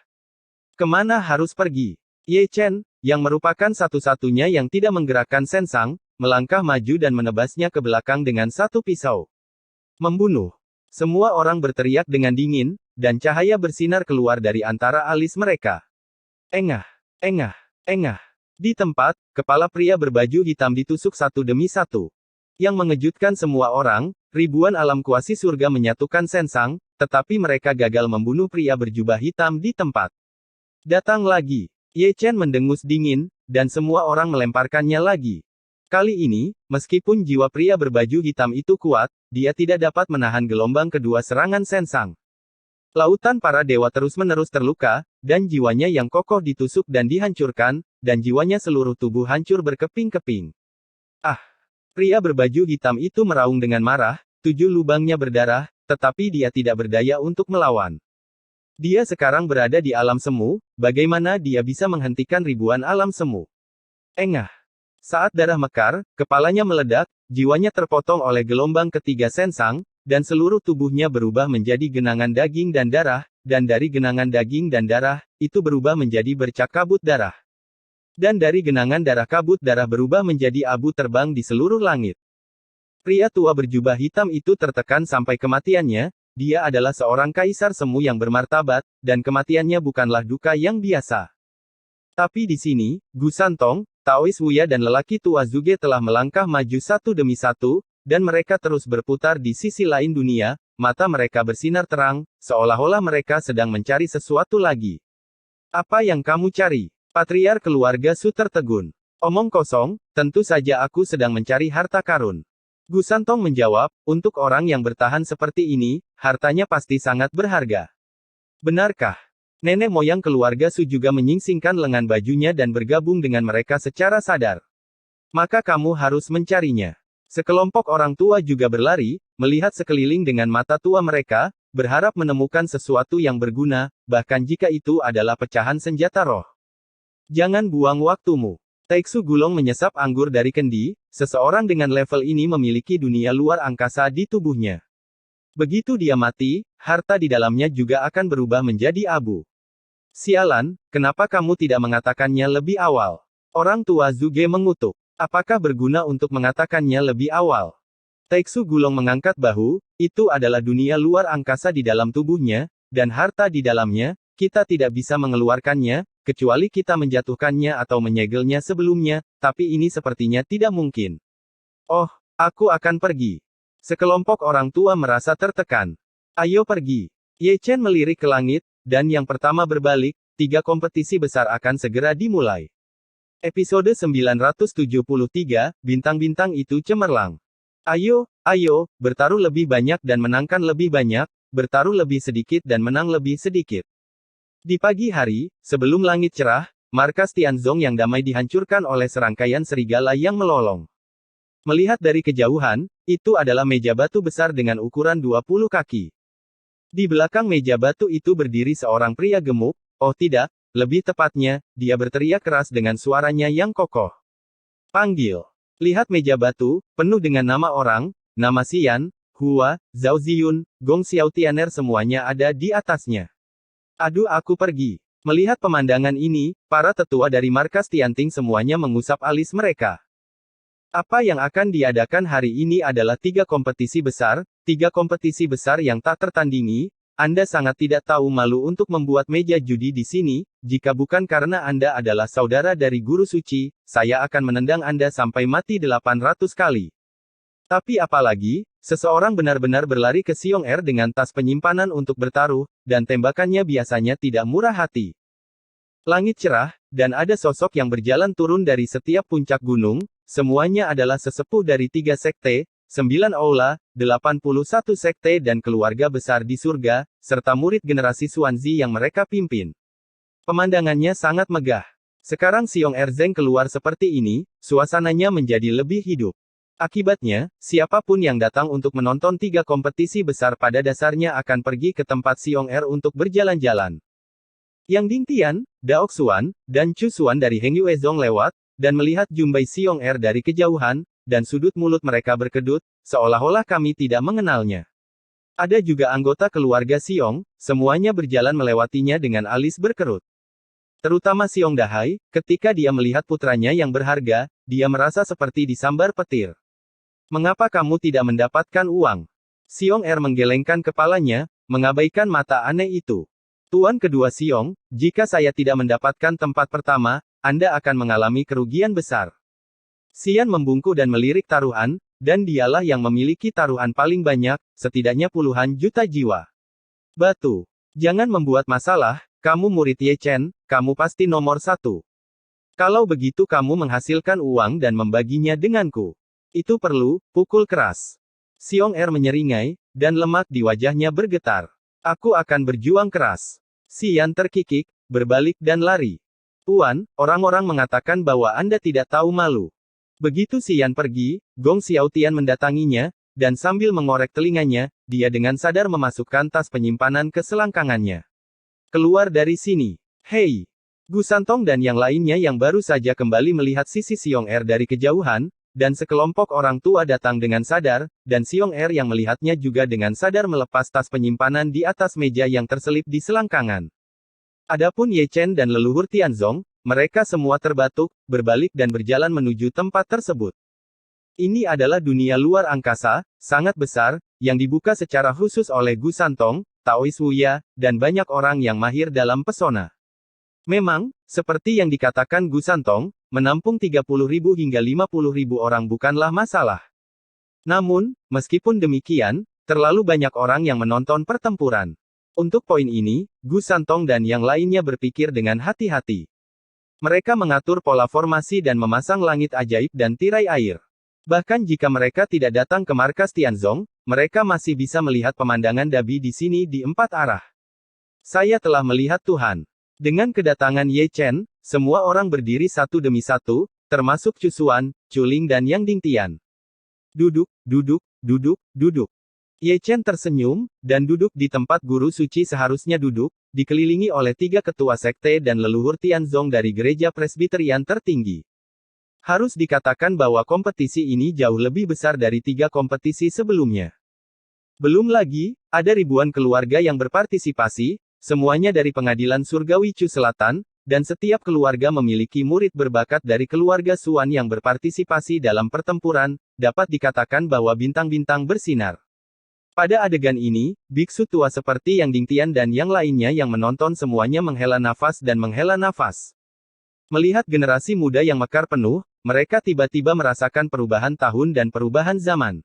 Kemana harus pergi? Ye Chen, yang merupakan satu-satunya yang tidak menggerakkan Sensang, melangkah maju dan menebasnya ke belakang dengan satu pisau. Membunuh. Semua orang berteriak dengan dingin, dan cahaya bersinar keluar dari antara alis mereka. Engah, engah, engah. Di tempat, kepala pria berbaju hitam ditusuk satu demi satu. Yang mengejutkan semua orang, ribuan alam kuasi surga menyatukan Sensang, tetapi mereka gagal membunuh pria berjubah hitam di tempat. Datang lagi. Ye Chen mendengus dingin, dan semua orang melemparkannya lagi. Kali ini, meskipun jiwa pria berbaju hitam itu kuat, dia tidak dapat menahan gelombang kedua serangan Sensang. Lautan para dewa terus-menerus terluka, dan jiwanya yang kokoh ditusuk dan dihancurkan, dan jiwanya seluruh tubuh hancur berkeping-keping. Ah! Pria berbaju hitam itu meraung dengan marah, 7 lubangnya berdarah, tetapi dia tidak berdaya untuk melawan. Dia sekarang berada di alam semu, bagaimana dia bisa menghentikan ribuan alam semu? Engah! Saat darah mekar, kepalanya meledak, jiwanya terpotong oleh gelombang ketiga Sensang, dan seluruh tubuhnya berubah menjadi genangan daging dan darah, dan dari genangan daging dan darah, itu berubah menjadi bercak kabut darah. Dan dari genangan darah kabut darah berubah menjadi abu terbang di seluruh langit. Pria tua berjubah hitam itu tertekan sampai kematiannya, dia adalah seorang kaisar semu yang bermartabat, dan kematiannya bukanlah duka yang biasa. Tapi di sini, Gu Santong, Taois Wuya dan lelaki tua Zuge telah melangkah maju satu demi satu, dan mereka terus berputar di sisi lain dunia, mata mereka bersinar terang, seolah-olah mereka sedang mencari sesuatu lagi. Apa yang kamu cari? Patriark keluarga Su tertegun. Omong kosong, tentu saja aku sedang mencari harta karun. Gu Santong menjawab, untuk orang yang bertahan seperti ini, hartanya pasti sangat berharga. Benarkah? Nenek moyang keluarga Su juga menyingsingkan lengan bajunya dan bergabung dengan mereka secara sadar. Maka kamu harus mencarinya. Sekelompok orang tua juga berlari, melihat sekeliling dengan mata tua mereka, berharap menemukan sesuatu yang berguna, bahkan jika itu adalah pecahan senjata roh. Jangan buang waktumu. Taeksu Gulong menyesap anggur dari kendi, seseorang dengan level ini memiliki dunia luar angkasa di tubuhnya. Begitu dia mati, harta di dalamnya juga akan berubah menjadi abu. Sialan, kenapa kamu tidak mengatakannya lebih awal? Orang tua Zuge mengutuk. Apakah berguna untuk mengatakannya lebih awal? Taeksu Gulong mengangkat bahu, itu adalah dunia luar angkasa di dalam tubuhnya, dan harta di dalamnya, kita tidak bisa mengeluarkannya, kecuali kita menjatuhkannya atau menyegelnya sebelumnya, tapi ini sepertinya tidak mungkin. Oh, aku akan pergi. Sekelompok orang tua merasa tertekan. Ayo pergi. Ye Chen melirik ke langit, dan yang pertama berbalik, 3 kompetisi besar akan segera dimulai. Episode 973, Bintang-bintang itu cemerlang. Ayo, ayo, bertaruh lebih banyak dan menangkan lebih banyak, bertaruh lebih sedikit dan menang lebih sedikit. Di pagi hari, sebelum langit cerah, markas Tianzong yang damai dihancurkan oleh serangkaian serigala yang melolong. Melihat dari kejauhan, itu adalah meja batu besar dengan ukuran 20 kaki. Di belakang meja batu itu berdiri seorang pria gemuk, oh tidak, lebih tepatnya, dia berteriak keras dengan suaranya yang kokoh. Panggil. Lihat meja batu, penuh dengan nama orang, nama Xian, Hua, Zhao Ziyun, Gong Xiaotianer semuanya ada di atasnya. Aduh aku pergi. Melihat pemandangan ini, para tetua dari markas Tianting semuanya mengusap alis mereka. Apa yang akan diadakan hari ini adalah 3 kompetisi besar, 3 kompetisi besar yang tak tertandingi. Anda sangat tidak tahu malu untuk membuat meja judi di sini, jika bukan karena Anda adalah saudara dari guru suci, saya akan menendang Anda sampai mati 800 kali. Tapi apalagi, seseorang benar-benar berlari ke Xiong Er dengan tas penyimpanan untuk bertaruh, dan tembakannya biasanya tidak murah hati. Langit cerah, dan ada sosok yang berjalan turun dari setiap puncak gunung, semuanya adalah sesepuh dari 3 sekte, 9 aula, 81 sekte dan keluarga besar di surga, serta murid generasi Xuanzi yang mereka pimpin. Pemandangannya sangat megah. Sekarang Xiong Er Zeng keluar seperti ini, suasananya menjadi lebih hidup. Akibatnya, siapapun yang datang untuk menonton 3 kompetisi besar pada dasarnya akan pergi ke tempat Xiong Er untuk berjalan-jalan. Yang Ding Tian, Daok Xuan, dan Chu Xuan dari Heng Yuezong lewat, dan melihat jumbai Xiong Er dari kejauhan, dan sudut mulut mereka berkedut, seolah-olah kami tidak mengenalnya. Ada juga anggota keluarga Xiong, semuanya berjalan melewatinya dengan alis berkerut. Terutama Xiong Dahai, ketika dia melihat putranya yang berharga, dia merasa seperti disambar petir. Mengapa kamu tidak mendapatkan uang? Xiong Er menggelengkan kepalanya, mengabaikan mata aneh itu. Tuan kedua Xiong, jika saya tidak mendapatkan tempat pertama, Anda akan mengalami kerugian besar. Xian membungkuk dan melirik taruhan, dan dialah yang memiliki taruhan paling banyak, setidaknya puluhan juta jiwa. Batu. Jangan membuat masalah, kamu murid Ye Chen, kamu pasti nomor 1. Kalau begitu kamu menghasilkan uang dan membaginya denganku. Itu perlu, pukul keras. Xiong Er menyeringai, dan lemak di wajahnya bergetar. Aku akan berjuang keras. Xian terkikik, berbalik dan lari. Tuan, orang-orang mengatakan bahwa Anda tidak tahu malu. Begitu Xian pergi, Gong Xiaotian mendatanginya, dan sambil mengorek telinganya, dia dengan sadar memasukkan tas penyimpanan ke selangkangannya. Keluar dari sini. Hei! Gu Santong dan yang lainnya yang baru saja kembali melihat sisi Xiong Er dari kejauhan, dan sekelompok orang tua datang dengan sadar, dan Xiong Er yang melihatnya juga dengan sadar melepas tas penyimpanan di atas meja yang terselip di selangkangan. Adapun Ye Chen dan leluhur Tianzong, mereka semua terbatuk, berbalik dan berjalan menuju tempat tersebut. Ini adalah dunia luar angkasa, sangat besar, yang dibuka secara khusus oleh Gu Santong, Taois Wuya, dan banyak orang yang mahir dalam pesona. Memang, seperti yang dikatakan Gu Santong, menampung 30.000 hingga 50.000 orang bukanlah masalah. Namun, meskipun demikian, terlalu banyak orang yang menonton pertempuran. Untuk poin ini, Gu Santong dan yang lainnya berpikir dengan hati-hati. Mereka mengatur pola formasi dan memasang langit ajaib dan tirai air. Bahkan jika mereka tidak datang ke markas Tianzong, mereka masih bisa melihat pemandangan Dabi di sini di 4 arah. Saya telah melihat Tuhan. Dengan kedatangan Ye Chen, semua orang berdiri satu demi satu, termasuk Chu Xuan, Chu Ling dan Yang Dingtian. Duduk, duduk, duduk, duduk. Ye Chen tersenyum, dan duduk di tempat guru suci seharusnya duduk, dikelilingi oleh 3 ketua sekte dan leluhur Tianzong dari gereja presbiterian tertinggi. Harus dikatakan bahwa kompetisi ini jauh lebih besar dari 3 kompetisi sebelumnya. Belum lagi, ada ribuan keluarga yang berpartisipasi, semuanya dari pengadilan surgawi Chu Selatan, dan setiap keluarga memiliki murid berbakat dari keluarga Suan yang berpartisipasi dalam pertempuran, dapat dikatakan bahwa bintang-bintang bersinar. Pada adegan ini, biksu tua seperti Yang Dingtian dan yang lainnya yang menonton semuanya menghela nafas dan menghela nafas. Melihat generasi muda yang mekar penuh, mereka tiba-tiba merasakan perubahan tahun dan perubahan zaman.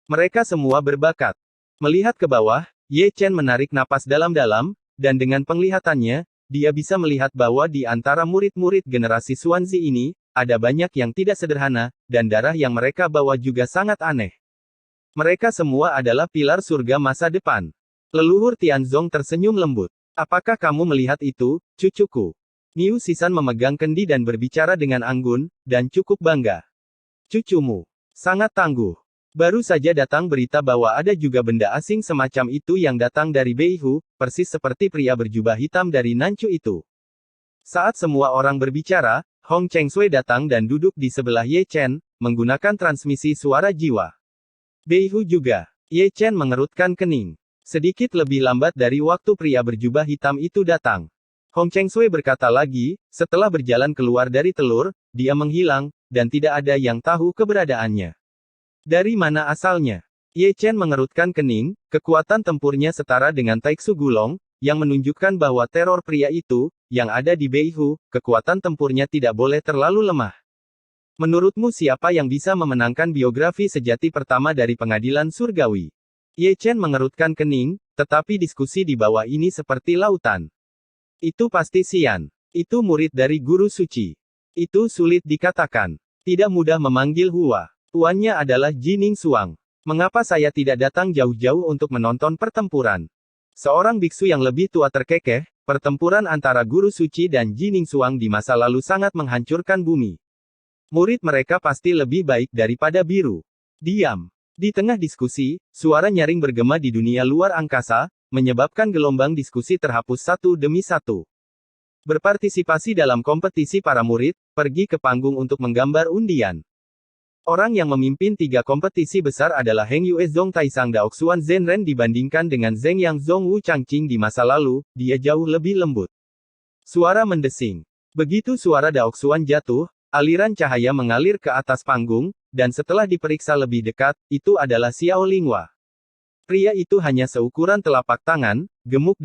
Mereka semua berbakat. Melihat ke bawah, Ye Chen menarik napas dalam-dalam, dan dengan penglihatannya, dia bisa melihat bahwa di antara murid-murid generasi Xuanzi ini, ada banyak yang tidak sederhana, dan darah yang mereka bawa juga sangat aneh. Mereka semua adalah pilar surga masa depan. Leluhur Tianzong tersenyum lembut. Apakah kamu melihat itu, cucuku? Niu Sisan memegang kendi dan berbicara dengan anggun, dan cukup bangga. Cucumu sangat tangguh. Baru saja datang berita bahwa ada juga benda asing semacam itu yang datang dari Beihu, persis seperti pria berjubah hitam dari Nanchu itu. Saat semua orang berbicara, Hong Chengsui datang dan duduk di sebelah Ye Chen, menggunakan transmisi suara jiwa. Beihu juga. Ye Chen mengerutkan kening. Sedikit lebih lambat dari waktu pria berjubah hitam itu datang. Hong Chengsui berkata lagi, setelah berjalan keluar dari telur, dia menghilang, dan tidak ada yang tahu keberadaannya. Dari mana asalnya? Ye Chen mengerutkan kening, kekuatan tempurnya setara dengan Taixu Gulong, yang menunjukkan bahwa teror pria itu, yang ada di Beihu, kekuatan tempurnya tidak boleh terlalu lemah. Menurutmu siapa yang bisa memenangkan biografi sejati pertama dari pengadilan surgawi? Ye Chen mengerutkan kening, tetapi diskusi di bawah ini seperti lautan. Itu pasti Xian. Itu murid dari guru suci. Itu sulit dikatakan. Tidak mudah memanggil Hua. Tuannya adalah Jining Suang. Mengapa saya tidak datang jauh-jauh untuk menonton pertempuran? Seorang biksu yang lebih tua terkekeh, pertempuran antara guru suci dan Jining Suang di masa lalu sangat menghancurkan bumi. Murid mereka pasti lebih baik daripada biru. Diam. Di tengah diskusi, suara nyaring bergema di dunia luar angkasa, menyebabkan gelombang diskusi terhapus satu demi satu. Berpartisipasi dalam kompetisi para murid, pergi ke panggung untuk menggambar undian. Orang yang memimpin 3 kompetisi besar adalah Heng Yue Zong Taisang Daoxuan Zhenren dibandingkan dengan Zheng Yang Zong Wu Changqing di masa lalu, dia jauh lebih lembut. Suara mendesing. Begitu suara Daoxuan jatuh, aliran cahaya mengalir ke atas panggung, dan setelah diperiksa lebih dekat, itu adalah Xiao Linghua. Pria itu hanya seukuran telapak tangan, gemuk,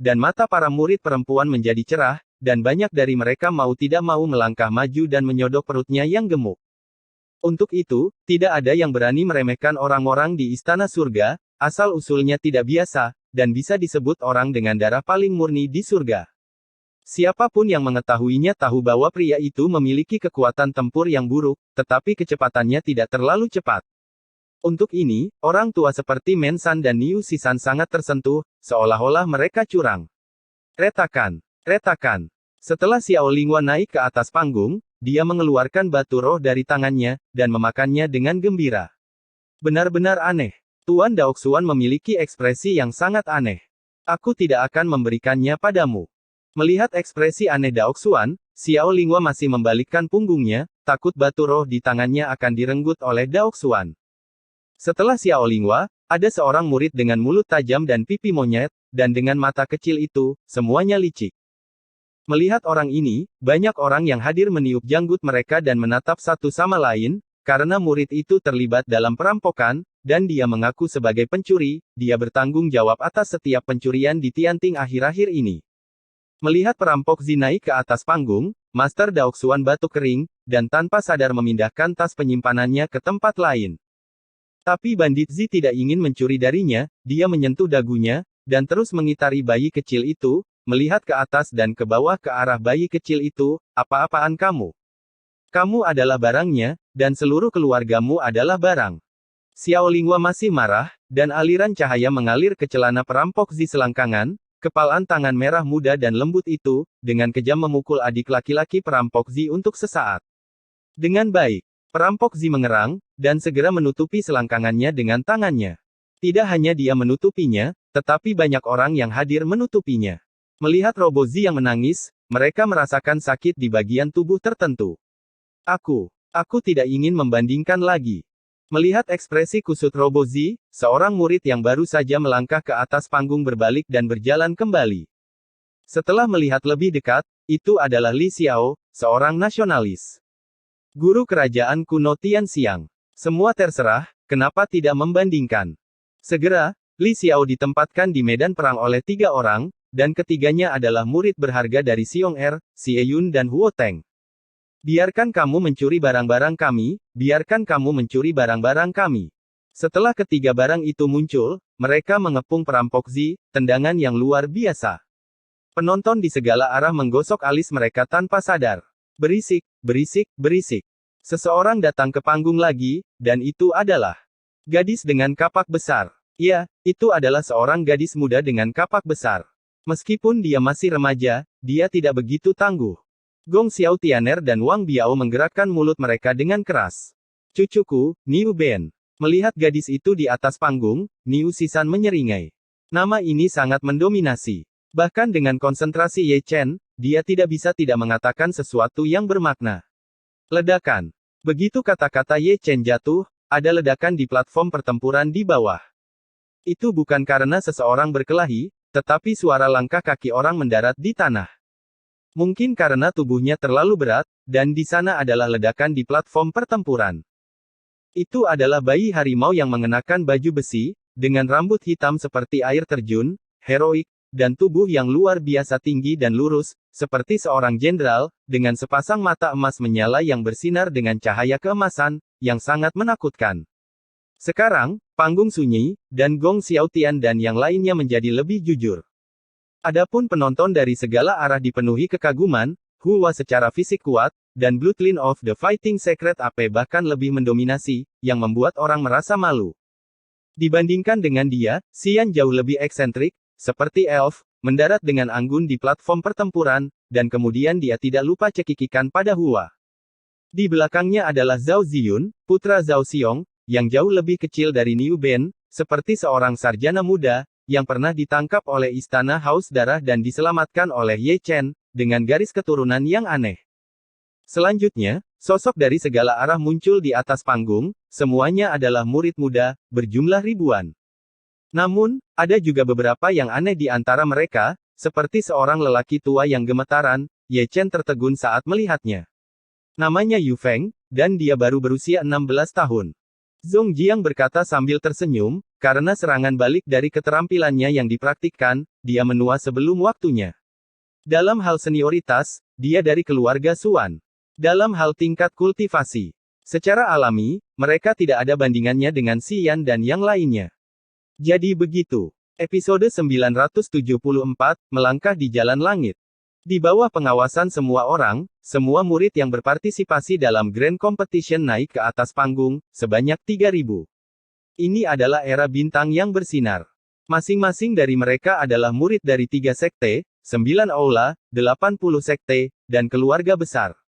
dan mata para murid perempuan menjadi cerah, dan banyak dari mereka mau tidak mau melangkah maju dan menyodok perutnya yang gemuk. Untuk itu, tidak ada yang berani meremehkan orang-orang di Istana Surga, asal-usulnya tidak biasa, dan bisa disebut orang dengan darah paling murni di surga. Siapapun yang mengetahuinya tahu bahwa pria itu memiliki kekuatan tempur yang buruk, tetapi kecepatannya tidak terlalu cepat. Untuk ini, orang tua seperti Mensan dan Niu Sisan sangat tersentuh, seolah-olah mereka curang. Retakan. Retakan. Setelah Xiao Linghua naik ke atas panggung, dia mengeluarkan batu roh dari tangannya, dan memakannya dengan gembira. Benar-benar aneh. Tuan Daoxuan memiliki ekspresi yang sangat aneh. Aku tidak akan memberikannya padamu. Melihat ekspresi aneh Daoxuan, Xiao Linghua masih membalikkan punggungnya, takut batu roh di tangannya akan direnggut oleh Daoxuan. Setelah Xiao Linghua, ada seorang murid dengan mulut tajam dan pipi monyet, dan dengan mata kecil itu, semuanya licik. Melihat orang ini, banyak orang yang hadir meniup janggut mereka dan menatap satu sama lain, karena murid itu terlibat dalam perampokan, dan dia mengaku sebagai pencuri, dia bertanggung jawab atas setiap pencurian di Tianting akhir-akhir ini. Melihat perampok Zi naik ke atas panggung, Master Daoxuan batuk kering, dan tanpa sadar memindahkan tas penyimpanannya ke tempat lain. Tapi Bandit Zi tidak ingin mencuri darinya, dia menyentuh dagunya, dan terus mengitari bayi kecil itu, melihat ke atas dan ke bawah ke arah bayi kecil itu. Apa-apaan kamu? Kamu adalah barangnya, dan seluruh keluargamu adalah barang. Xiao Linghua masih marah, dan aliran cahaya mengalir ke celana perampok Zi selangkangan, kepalan tangan merah muda dan lembut itu, dengan kejam memukul adik laki-laki perampok Zi untuk sesaat. Dengan baik, perampok Zi mengerang, dan segera menutupi selangkangannya dengan tangannya. Tidak hanya dia menutupinya, tetapi banyak orang yang hadir menutupinya. Melihat Robo Zi yang menangis, mereka merasakan sakit di bagian tubuh tertentu. Aku tidak ingin membandingkan lagi. Melihat ekspresi kusut Robo Zi, seorang murid yang baru saja melangkah ke atas panggung berbalik dan berjalan kembali. Setelah melihat lebih dekat, itu adalah Li Xiao, seorang nasionalis. Guru kerajaan kuno Tianxiang. Semua terserah, kenapa tidak membandingkan? Segera, Li Xiao ditempatkan di medan perang oleh 3 orang, dan ketiganya adalah murid berharga dari Xiong Er, Xie Yun dan Huo Teng. Biarkan kamu mencuri barang-barang kami, biarkan kamu mencuri barang-barang kami. Setelah ketiga barang itu muncul, mereka mengepung perampok Zi, tendangan yang luar biasa. Penonton di segala arah menggosok alis mereka tanpa sadar. Berisik, berisik, berisik. Seseorang datang ke panggung lagi, dan itu adalah gadis dengan kapak besar. Ya, itu adalah seorang gadis muda dengan kapak besar. Meskipun dia masih remaja, dia tidak begitu tangguh. Gong Xiao Tianer dan Wang Biao menggerakkan mulut mereka dengan keras. Cucuku, Niu Ben. Melihat gadis itu di atas panggung, Niu Sisan menyeringai. Nama ini sangat mendominasi. Bahkan dengan konsentrasi Ye Chen, dia tidak bisa tidak mengatakan sesuatu yang bermakna. Ledakan. Begitu kata-kata Ye Chen jatuh, ada ledakan di platform pertempuran di bawah. Itu bukan karena seseorang berkelahi, tetapi suara langkah kaki orang mendarat di tanah. Mungkin karena tubuhnya terlalu berat, dan di sana adalah ledakan di platform pertempuran. Itu adalah bayi harimau yang mengenakan baju besi, dengan rambut hitam seperti air terjun, heroik, dan tubuh yang luar biasa tinggi dan lurus, seperti seorang jenderal, dengan sepasang mata emas menyala yang bersinar dengan cahaya keemasan, yang sangat menakutkan. Sekarang, panggung sunyi, dan Gong Xiaotian dan yang lainnya menjadi lebih jujur. Adapun penonton dari segala arah dipenuhi kekaguman, Hua secara fisik kuat, dan Bloodline of the Fighting Secret AP bahkan lebih mendominasi, yang membuat orang merasa malu. Dibandingkan dengan dia, Xian jauh lebih eksentrik, seperti elf, mendarat dengan anggun di platform pertempuran, dan kemudian dia tidak lupa cekikikan pada Hua. Di belakangnya adalah Zhao Ziyun, putra Zhao Xiong, yang jauh lebih kecil dari Niu Ben, seperti seorang sarjana muda, yang pernah ditangkap oleh Istana Haus Darah dan diselamatkan oleh Ye Chen, dengan garis keturunan yang aneh. Selanjutnya, sosok dari segala arah muncul di atas panggung, semuanya adalah murid muda, berjumlah ribuan. Namun, ada juga beberapa yang aneh di antara mereka, seperti seorang lelaki tua yang gemetaran. Ye Chen tertegun saat melihatnya. Namanya Yu Feng, dan dia baru berusia 16 tahun. Zhong Jiang berkata sambil tersenyum, karena serangan balik dari keterampilannya yang dipraktikkan, dia menua sebelum waktunya. Dalam hal senioritas, dia dari keluarga Suan. Dalam hal tingkat kultivasi, secara alami, mereka tidak ada bandingannya dengan Xian dan yang lainnya. Jadi begitu. Episode 974, Melangkah di Jalan Langit. Di bawah pengawasan semua orang, semua murid yang berpartisipasi dalam Grand Competition naik ke atas panggung, sebanyak 3.000. Ini adalah era bintang yang bersinar. Masing-masing dari mereka adalah murid dari 3 sekte, 9 aula, 80 sekte, dan keluarga besar.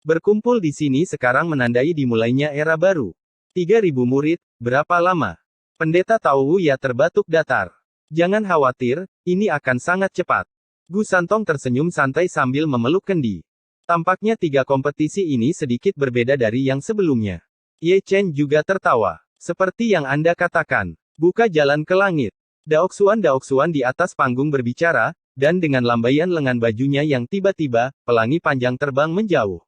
Berkumpul di sini sekarang menandai dimulainya era baru. 3.000 murid, berapa lama? Pendeta Tao Wuya terbatuk datar. Jangan khawatir, ini akan sangat cepat. Gu Santong tersenyum santai sambil memeluk kendi. Tampaknya 3 kompetisi ini sedikit berbeda dari yang sebelumnya. Ye Chen juga tertawa. Seperti yang Anda katakan, buka jalan ke langit. Daoksuan di atas panggung berbicara, dan dengan lambaian lengan bajunya yang tiba-tiba, pelangi panjang terbang menjauh.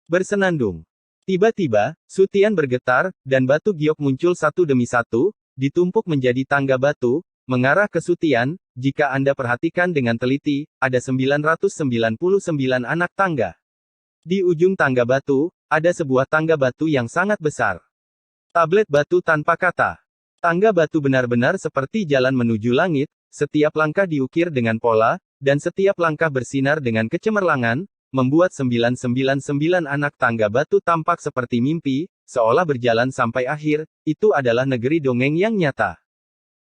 Bersenandung. Tiba-tiba, Sutian bergetar, dan batu giok muncul satu demi satu, ditumpuk menjadi tangga batu, mengarah ke Sutian. Jika Anda perhatikan dengan teliti, ada 999 anak tangga. Di ujung tangga batu, ada sebuah tangga batu yang sangat besar. Tablet batu tanpa kata. Tangga batu benar-benar seperti jalan menuju langit, setiap langkah diukir dengan pola, dan setiap langkah bersinar dengan kecemerlangan, membuat 999 anak tangga batu tampak seperti mimpi, seolah berjalan sampai akhir. Itu adalah negeri dongeng yang nyata.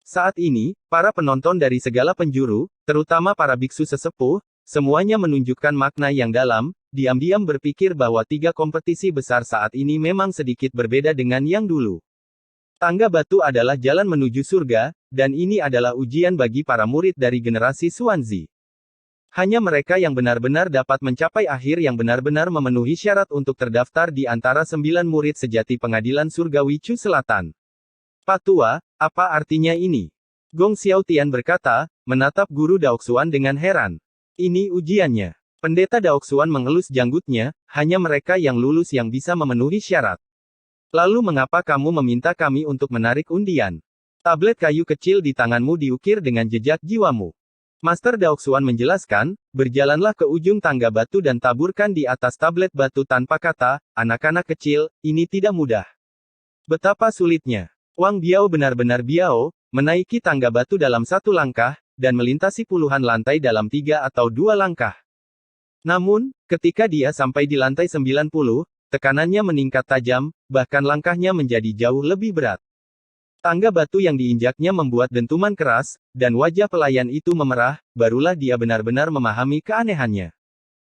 Saat ini, para penonton dari segala penjuru, terutama para biksu sesepuh, semuanya menunjukkan makna yang dalam, diam-diam berpikir bahwa 3 kompetisi besar saat ini memang sedikit berbeda dengan yang dulu. Tangga batu adalah jalan menuju surga, dan ini adalah ujian bagi para murid dari generasi Xuanzi. Hanya mereka yang benar-benar dapat mencapai akhir yang benar-benar memenuhi syarat untuk terdaftar di antara 9 murid sejati pengadilan surgawi Chu Selatan. Pak Tua, apa artinya ini? Gong Xiaotian berkata, menatap guru Daoxuan dengan heran. Ini ujiannya. Pendeta Daoxuan mengelus janggutnya, hanya mereka yang lulus yang bisa memenuhi syarat. Lalu mengapa kamu meminta kami untuk menarik undian? Tablet kayu kecil di tanganmu diukir dengan jejak jiwamu. Master Daoxuan menjelaskan, berjalanlah ke ujung tangga batu dan taburkan di atas tablet batu tanpa kata, anak-anak kecil, ini tidak mudah. Betapa sulitnya. Wang Biao benar-benar biao, menaiki tangga batu dalam 1 langkah, dan melintasi puluhan lantai dalam 3 atau 2 langkah. Namun, ketika dia sampai di lantai 90, tekanannya meningkat tajam, bahkan langkahnya menjadi jauh lebih berat. Tangga batu yang diinjaknya membuat dentuman keras, dan wajah pelayan itu memerah, barulah dia benar-benar memahami keanehannya.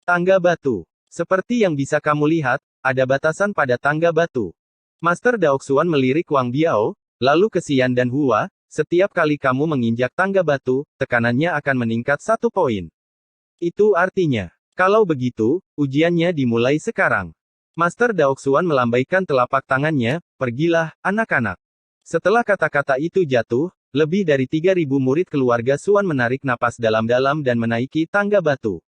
Tangga batu. Seperti yang bisa kamu lihat, ada batasan pada tangga batu. Master Daoxuan melirik Wang Biao, lalu ke Xian dan Hua, setiap kali kamu menginjak tangga batu, tekanannya akan meningkat 1 poin. Itu artinya, kalau begitu, ujiannya dimulai sekarang. Master Daoxuan melambaikan telapak tangannya, pergilah, anak-anak. Setelah kata-kata itu jatuh, lebih dari 3.000 murid keluarga Xuan menarik napas dalam-dalam dan menaiki tangga batu.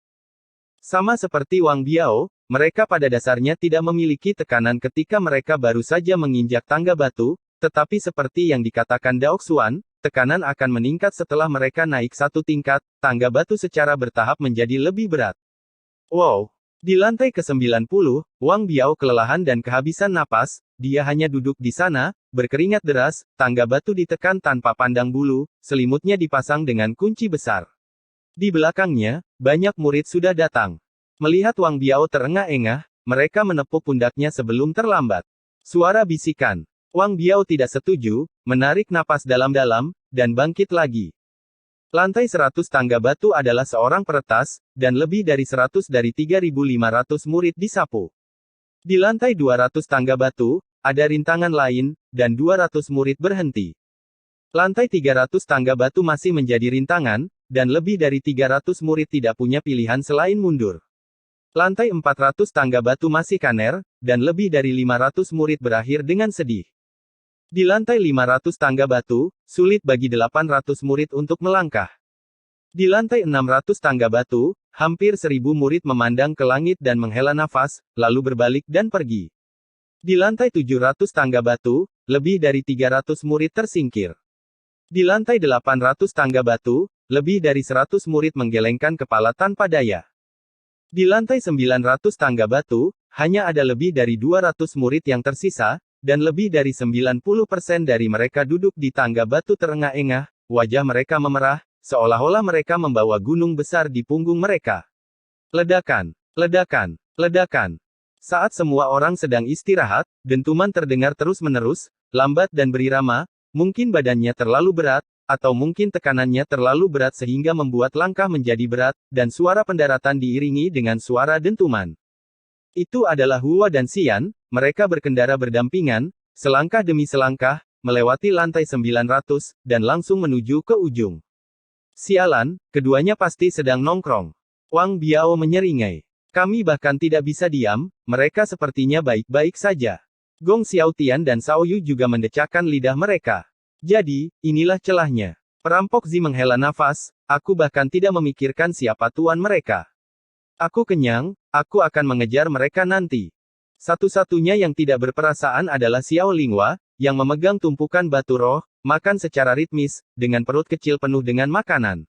Sama seperti Wang Biao, mereka pada dasarnya tidak memiliki tekanan ketika mereka baru saja menginjak tangga batu, tetapi seperti yang dikatakan Daoxuan, tekanan akan meningkat setelah mereka naik 1 tingkat, tangga batu secara bertahap menjadi lebih berat. Wow! Di lantai ke-90, Wang Biao kelelahan dan kehabisan napas, dia hanya duduk di sana, berkeringat deras, tangga batu ditekan tanpa pandang bulu, selimutnya dipasang dengan kunci besar. Di belakangnya, banyak murid sudah datang. Melihat Wang Biao terengah-engah, mereka menepuk pundaknya sebelum terlambat. Suara bisikan. Wang Biao tidak setuju, menarik napas dalam-dalam, dan bangkit lagi. Lantai 100 tangga batu adalah seorang peretas, dan lebih dari 100 dari 3.500 murid disapu. Di lantai 200 tangga batu, ada rintangan lain, dan 200 murid berhenti. Lantai 300 tangga batu masih menjadi rintangan, dan lebih dari 300 murid tidak punya pilihan selain mundur. Lantai 400 tangga batu masih kaner, dan lebih dari 500 murid berakhir dengan sedih. Di lantai 500 tangga batu, sulit bagi 800 murid untuk melangkah. Di lantai 600 tangga batu, hampir 1.000 murid memandang ke langit dan menghela nafas, lalu berbalik dan pergi. Di lantai 700 tangga batu, lebih dari 300 murid tersingkir. Di lantai 800 tangga batu, lebih dari 100 murid menggelengkan kepala tanpa daya. Di lantai 900 tangga batu, hanya ada lebih dari 200 murid yang tersisa, dan lebih dari 90% dari mereka duduk di tangga batu terengah-engah, wajah mereka memerah, seolah-olah mereka membawa gunung besar di punggung mereka. Ledakan, ledakan, ledakan. Saat semua orang sedang istirahat, dentuman terdengar terus-menerus, lambat dan berirama, mungkin badannya terlalu berat, atau mungkin tekanannya terlalu berat sehingga membuat langkah menjadi berat, dan suara pendaratan diiringi dengan suara dentuman. Itu adalah Hua dan Xian, mereka berkendara berdampingan, selangkah demi selangkah, melewati lantai 900, dan langsung menuju ke ujung. Sialan, keduanya pasti sedang nongkrong. Wang Biao menyeringai. Kami bahkan tidak bisa diam, mereka sepertinya baik-baik saja. Gong Xiaotian dan Cao Yu juga mendecakkan lidah mereka. Jadi, inilah celahnya. Perampok Zi menghela nafas, aku bahkan tidak memikirkan siapa tuan mereka. Aku kenyang, aku akan mengejar mereka nanti. Satu-satunya yang tidak berperasaan adalah Xiao Linghua, yang memegang tumpukan batu roh, makan secara ritmis, dengan perut kecil penuh dengan makanan.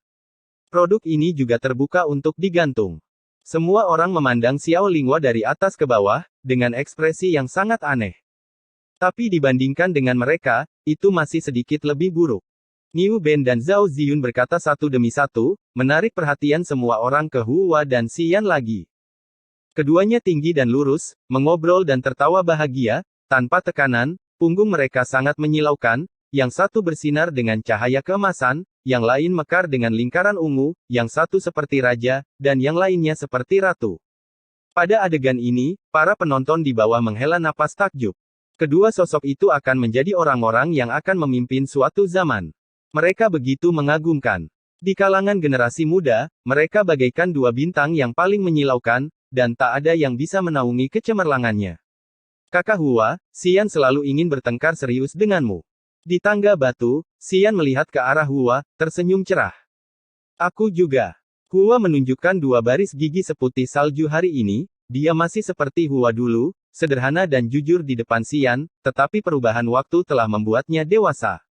Produk ini juga terbuka untuk digantung. Semua orang memandang Xiao Linghua dari atas ke bawah, dengan ekspresi yang sangat aneh. Tapi dibandingkan dengan mereka, itu masih sedikit lebih buruk. Niu Ben dan Zhao Ziyun berkata satu demi satu, menarik perhatian semua orang ke Hua dan Xian lagi. Keduanya tinggi dan lurus, mengobrol dan tertawa bahagia, tanpa tekanan, punggung mereka sangat menyilaukan, yang satu bersinar dengan cahaya keemasan, yang lain mekar dengan lingkaran ungu, yang satu seperti raja, dan yang lainnya seperti ratu. Pada adegan ini, para penonton di bawah menghela napas takjub. Kedua sosok itu akan menjadi orang-orang yang akan memimpin suatu zaman. Mereka begitu mengagumkan. Di kalangan generasi muda, mereka bagaikan dua bintang yang paling menyilaukan, dan tak ada yang bisa menaungi kecemerlangannya. Kakak Hua, Xian selalu ingin bertengkar serius denganmu. Di tangga batu, Xian melihat ke arah Hua, tersenyum cerah. Aku juga. Hua menunjukkan dua baris gigi seputih salju hari ini, dia masih seperti Hua dulu, sederhana dan jujur di depan Xian, tetapi perubahan waktu telah membuatnya dewasa.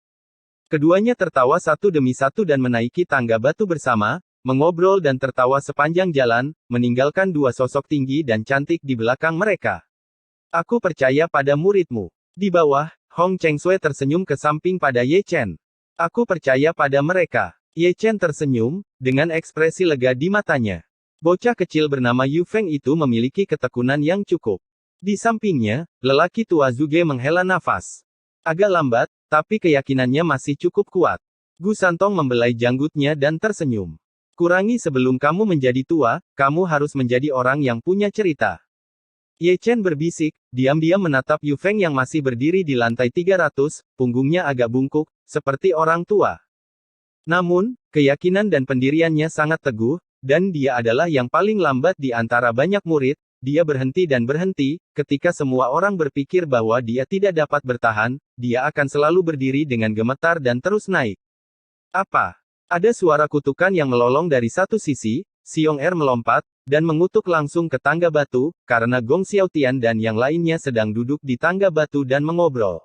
Keduanya tertawa satu demi satu dan menaiki tangga batu bersama, mengobrol dan tertawa sepanjang jalan, meninggalkan dua sosok tinggi dan cantik di belakang mereka. Aku percaya pada muridmu. Di bawah, Hong Chengsui tersenyum ke samping pada Ye Chen. Aku percaya pada mereka. Ye Chen tersenyum, dengan ekspresi lega di matanya. Bocah kecil bernama Yu Feng itu memiliki ketekunan yang cukup. Di sampingnya, lelaki tua Zuge menghela nafas. Agak lambat, tapi keyakinannya masih cukup kuat. Gu Santong membelai janggutnya dan tersenyum. Kurangi sebelum kamu menjadi tua, kamu harus menjadi orang yang punya cerita. Ye Chen berbisik, diam-diam menatap Yu Feng yang masih berdiri di lantai 300, punggungnya agak bungkuk, seperti orang tua. Namun, keyakinan dan pendiriannya sangat teguh, dan dia adalah yang paling lambat di antara banyak murid. Dia berhenti dan berhenti, ketika semua orang berpikir bahwa dia tidak dapat bertahan, dia akan selalu berdiri dengan gemetar dan terus naik. Apa? Ada suara kutukan yang melolong dari satu sisi, Xiong Er melompat, dan mengutuk langsung ke tangga batu, karena Gong Xiaotian dan yang lainnya sedang duduk di tangga batu dan mengobrol.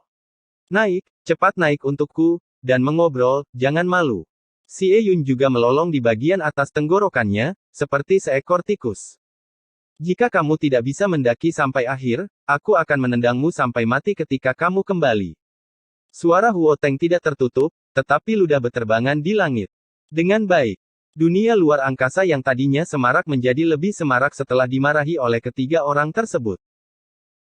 Naik, cepat naik untukku, dan mengobrol, jangan malu. Xie Yun juga melolong di bagian atas tenggorokannya, seperti seekor tikus. Jika kamu tidak bisa mendaki sampai akhir, aku akan menendangmu sampai mati ketika kamu kembali. Suara Huo Teng tidak tertutup, tetapi ludah beterbangan di langit. Dengan baik. Dunia luar angkasa yang tadinya semarak menjadi lebih semarak setelah dimarahi oleh ketiga orang tersebut.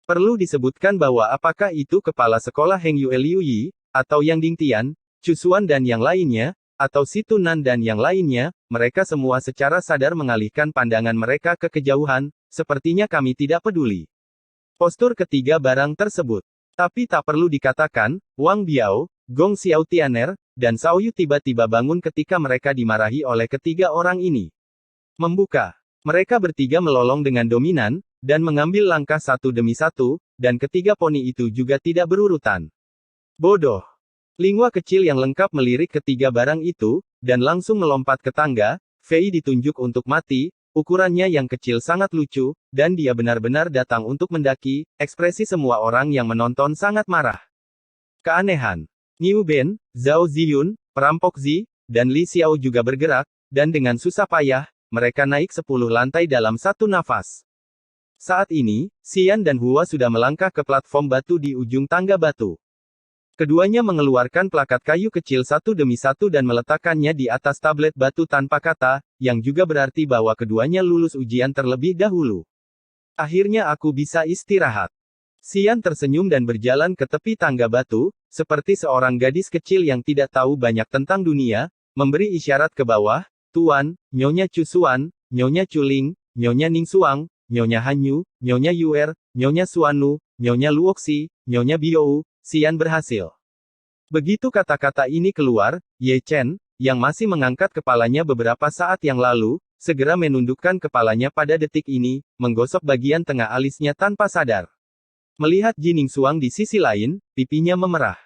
Perlu disebutkan bahwa apakah itu kepala sekolah Heng Yue Liu Yi, atau Yang Dingtian, Chu Xuan dan yang lainnya, atau Si Tunan dan yang lainnya, mereka semua secara sadar mengalihkan pandangan mereka ke kejauhan, sepertinya kami tidak peduli. Postur ketiga barang tersebut. Tapi tak perlu dikatakan, Wang Biao, Gong Xiaotianer, dan Cao Yu tiba-tiba bangun ketika mereka dimarahi oleh ketiga orang ini. Membuka. Mereka bertiga melolong dengan dominan, dan mengambil langkah satu demi satu, dan ketiga poni itu juga tidak berurutan. Bodoh. Lingua kecil yang lengkap melirik ketiga barang itu, dan langsung melompat ke tangga. Fei ditunjuk untuk mati, ukurannya yang kecil sangat lucu, dan dia benar-benar datang untuk mendaki. Ekspresi semua orang yang menonton sangat marah. Keanehan. Niu Ben, Zhao Ziyun, perampok Zi, dan Li Xiao juga bergerak, dan dengan susah payah, mereka naik 10 lantai dalam satu nafas. Saat ini, Xian dan Hua sudah melangkah ke platform batu di ujung tangga batu. Keduanya mengeluarkan plakat kayu kecil satu demi satu dan meletakkannya di atas tablet batu tanpa kata, yang juga berarti bahwa keduanya lulus ujian terlebih dahulu. Akhirnya aku bisa istirahat. Xian tersenyum dan berjalan ke tepi tangga batu, seperti seorang gadis kecil yang tidak tahu banyak tentang dunia, memberi isyarat ke bawah, Tuan, Nyonya Chu Xuan, Nyonya Chuling, Nyonya Ning Xuang, Nyonya Hanyu, Nyonya Yuer, Nyonya Suanu, Nyonya Luoxi, Nyonya Biou. Xian berhasil. Begitu kata-kata ini keluar, Ye Chen, yang masih mengangkat kepalanya beberapa saat yang lalu, segera menundukkan kepalanya pada detik ini, menggosok bagian tengah alisnya tanpa sadar. Melihat Jining Xuang di sisi lain, pipinya memerah.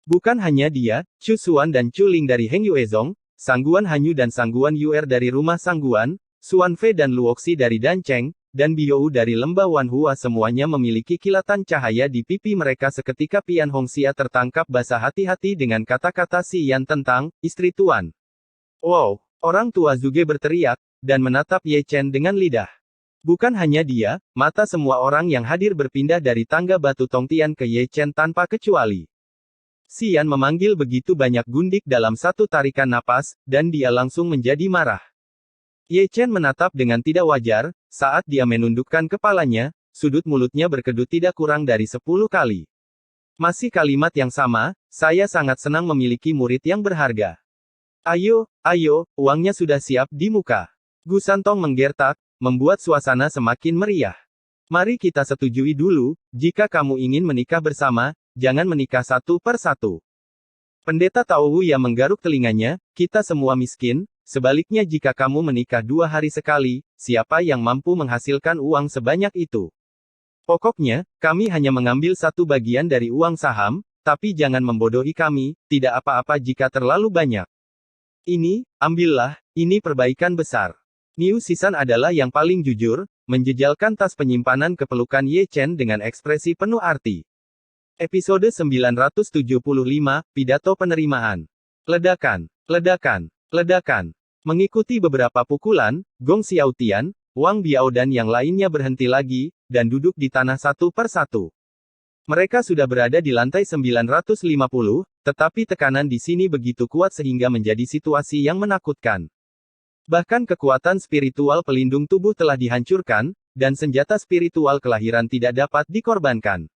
Bukan hanya dia, Chu Xuan dan Chu Ling dari Heng Yuezong, Sangguan Hanyu dan Sangguan Yuer dari Rumah Sangguan, Suan Fei dan Luoxi dari Dancheng, dan Biou dari Lembah Wanhua semuanya memiliki kilatan cahaya di pipi mereka seketika Pian Hongxia tertangkap basah hati-hati dengan kata-kata Xian tentang, istri tuan. Wow! Orang tua Zuge berteriak, dan menatap Ye Chen dengan lidah. Bukan hanya dia, mata semua orang yang hadir berpindah dari tangga batu Tongtian ke Ye Chen tanpa kecuali. Xian memanggil begitu banyak gundik dalam satu tarikan napas, dan dia langsung menjadi marah. Ye Chen menatap dengan tidak wajar, saat dia menundukkan kepalanya, sudut mulutnya berkedut tidak kurang dari 10 kali. Masih kalimat yang sama, saya sangat senang memiliki murid yang berharga. Ayo, ayo, uangnya sudah siap di muka. Gu Santong menggertak, membuat suasana semakin meriah. Mari kita setujui dulu, jika kamu ingin menikah bersama, jangan menikah satu per satu. Pendeta Tao Wu yang menggaruk telinganya, kita semua miskin, sebaliknya jika kamu menikah 2 hari sekali, siapa yang mampu menghasilkan uang sebanyak itu? Pokoknya, kami hanya mengambil satu bagian dari uang saham, tapi jangan membodohi kami, tidak apa-apa jika terlalu banyak. Ini, ambillah, ini perbaikan besar. Niu Sisan adalah yang paling jujur, menjejalkan tas penyimpanan kepelukan Ye Chen dengan ekspresi penuh arti. Episode 975, Pidato Penerimaan. Ledakan, ledakan, ledakan. Mengikuti beberapa pukulan, Gong Xiaotian, Wang Biao dan yang lainnya berhenti lagi, dan duduk di tanah satu per satu. Mereka sudah berada di lantai 950, tetapi tekanan di sini begitu kuat sehingga menjadi situasi yang menakutkan. Bahkan kekuatan spiritual pelindung tubuh telah dihancurkan, dan senjata spiritual kelahiran tidak dapat dikorbankan.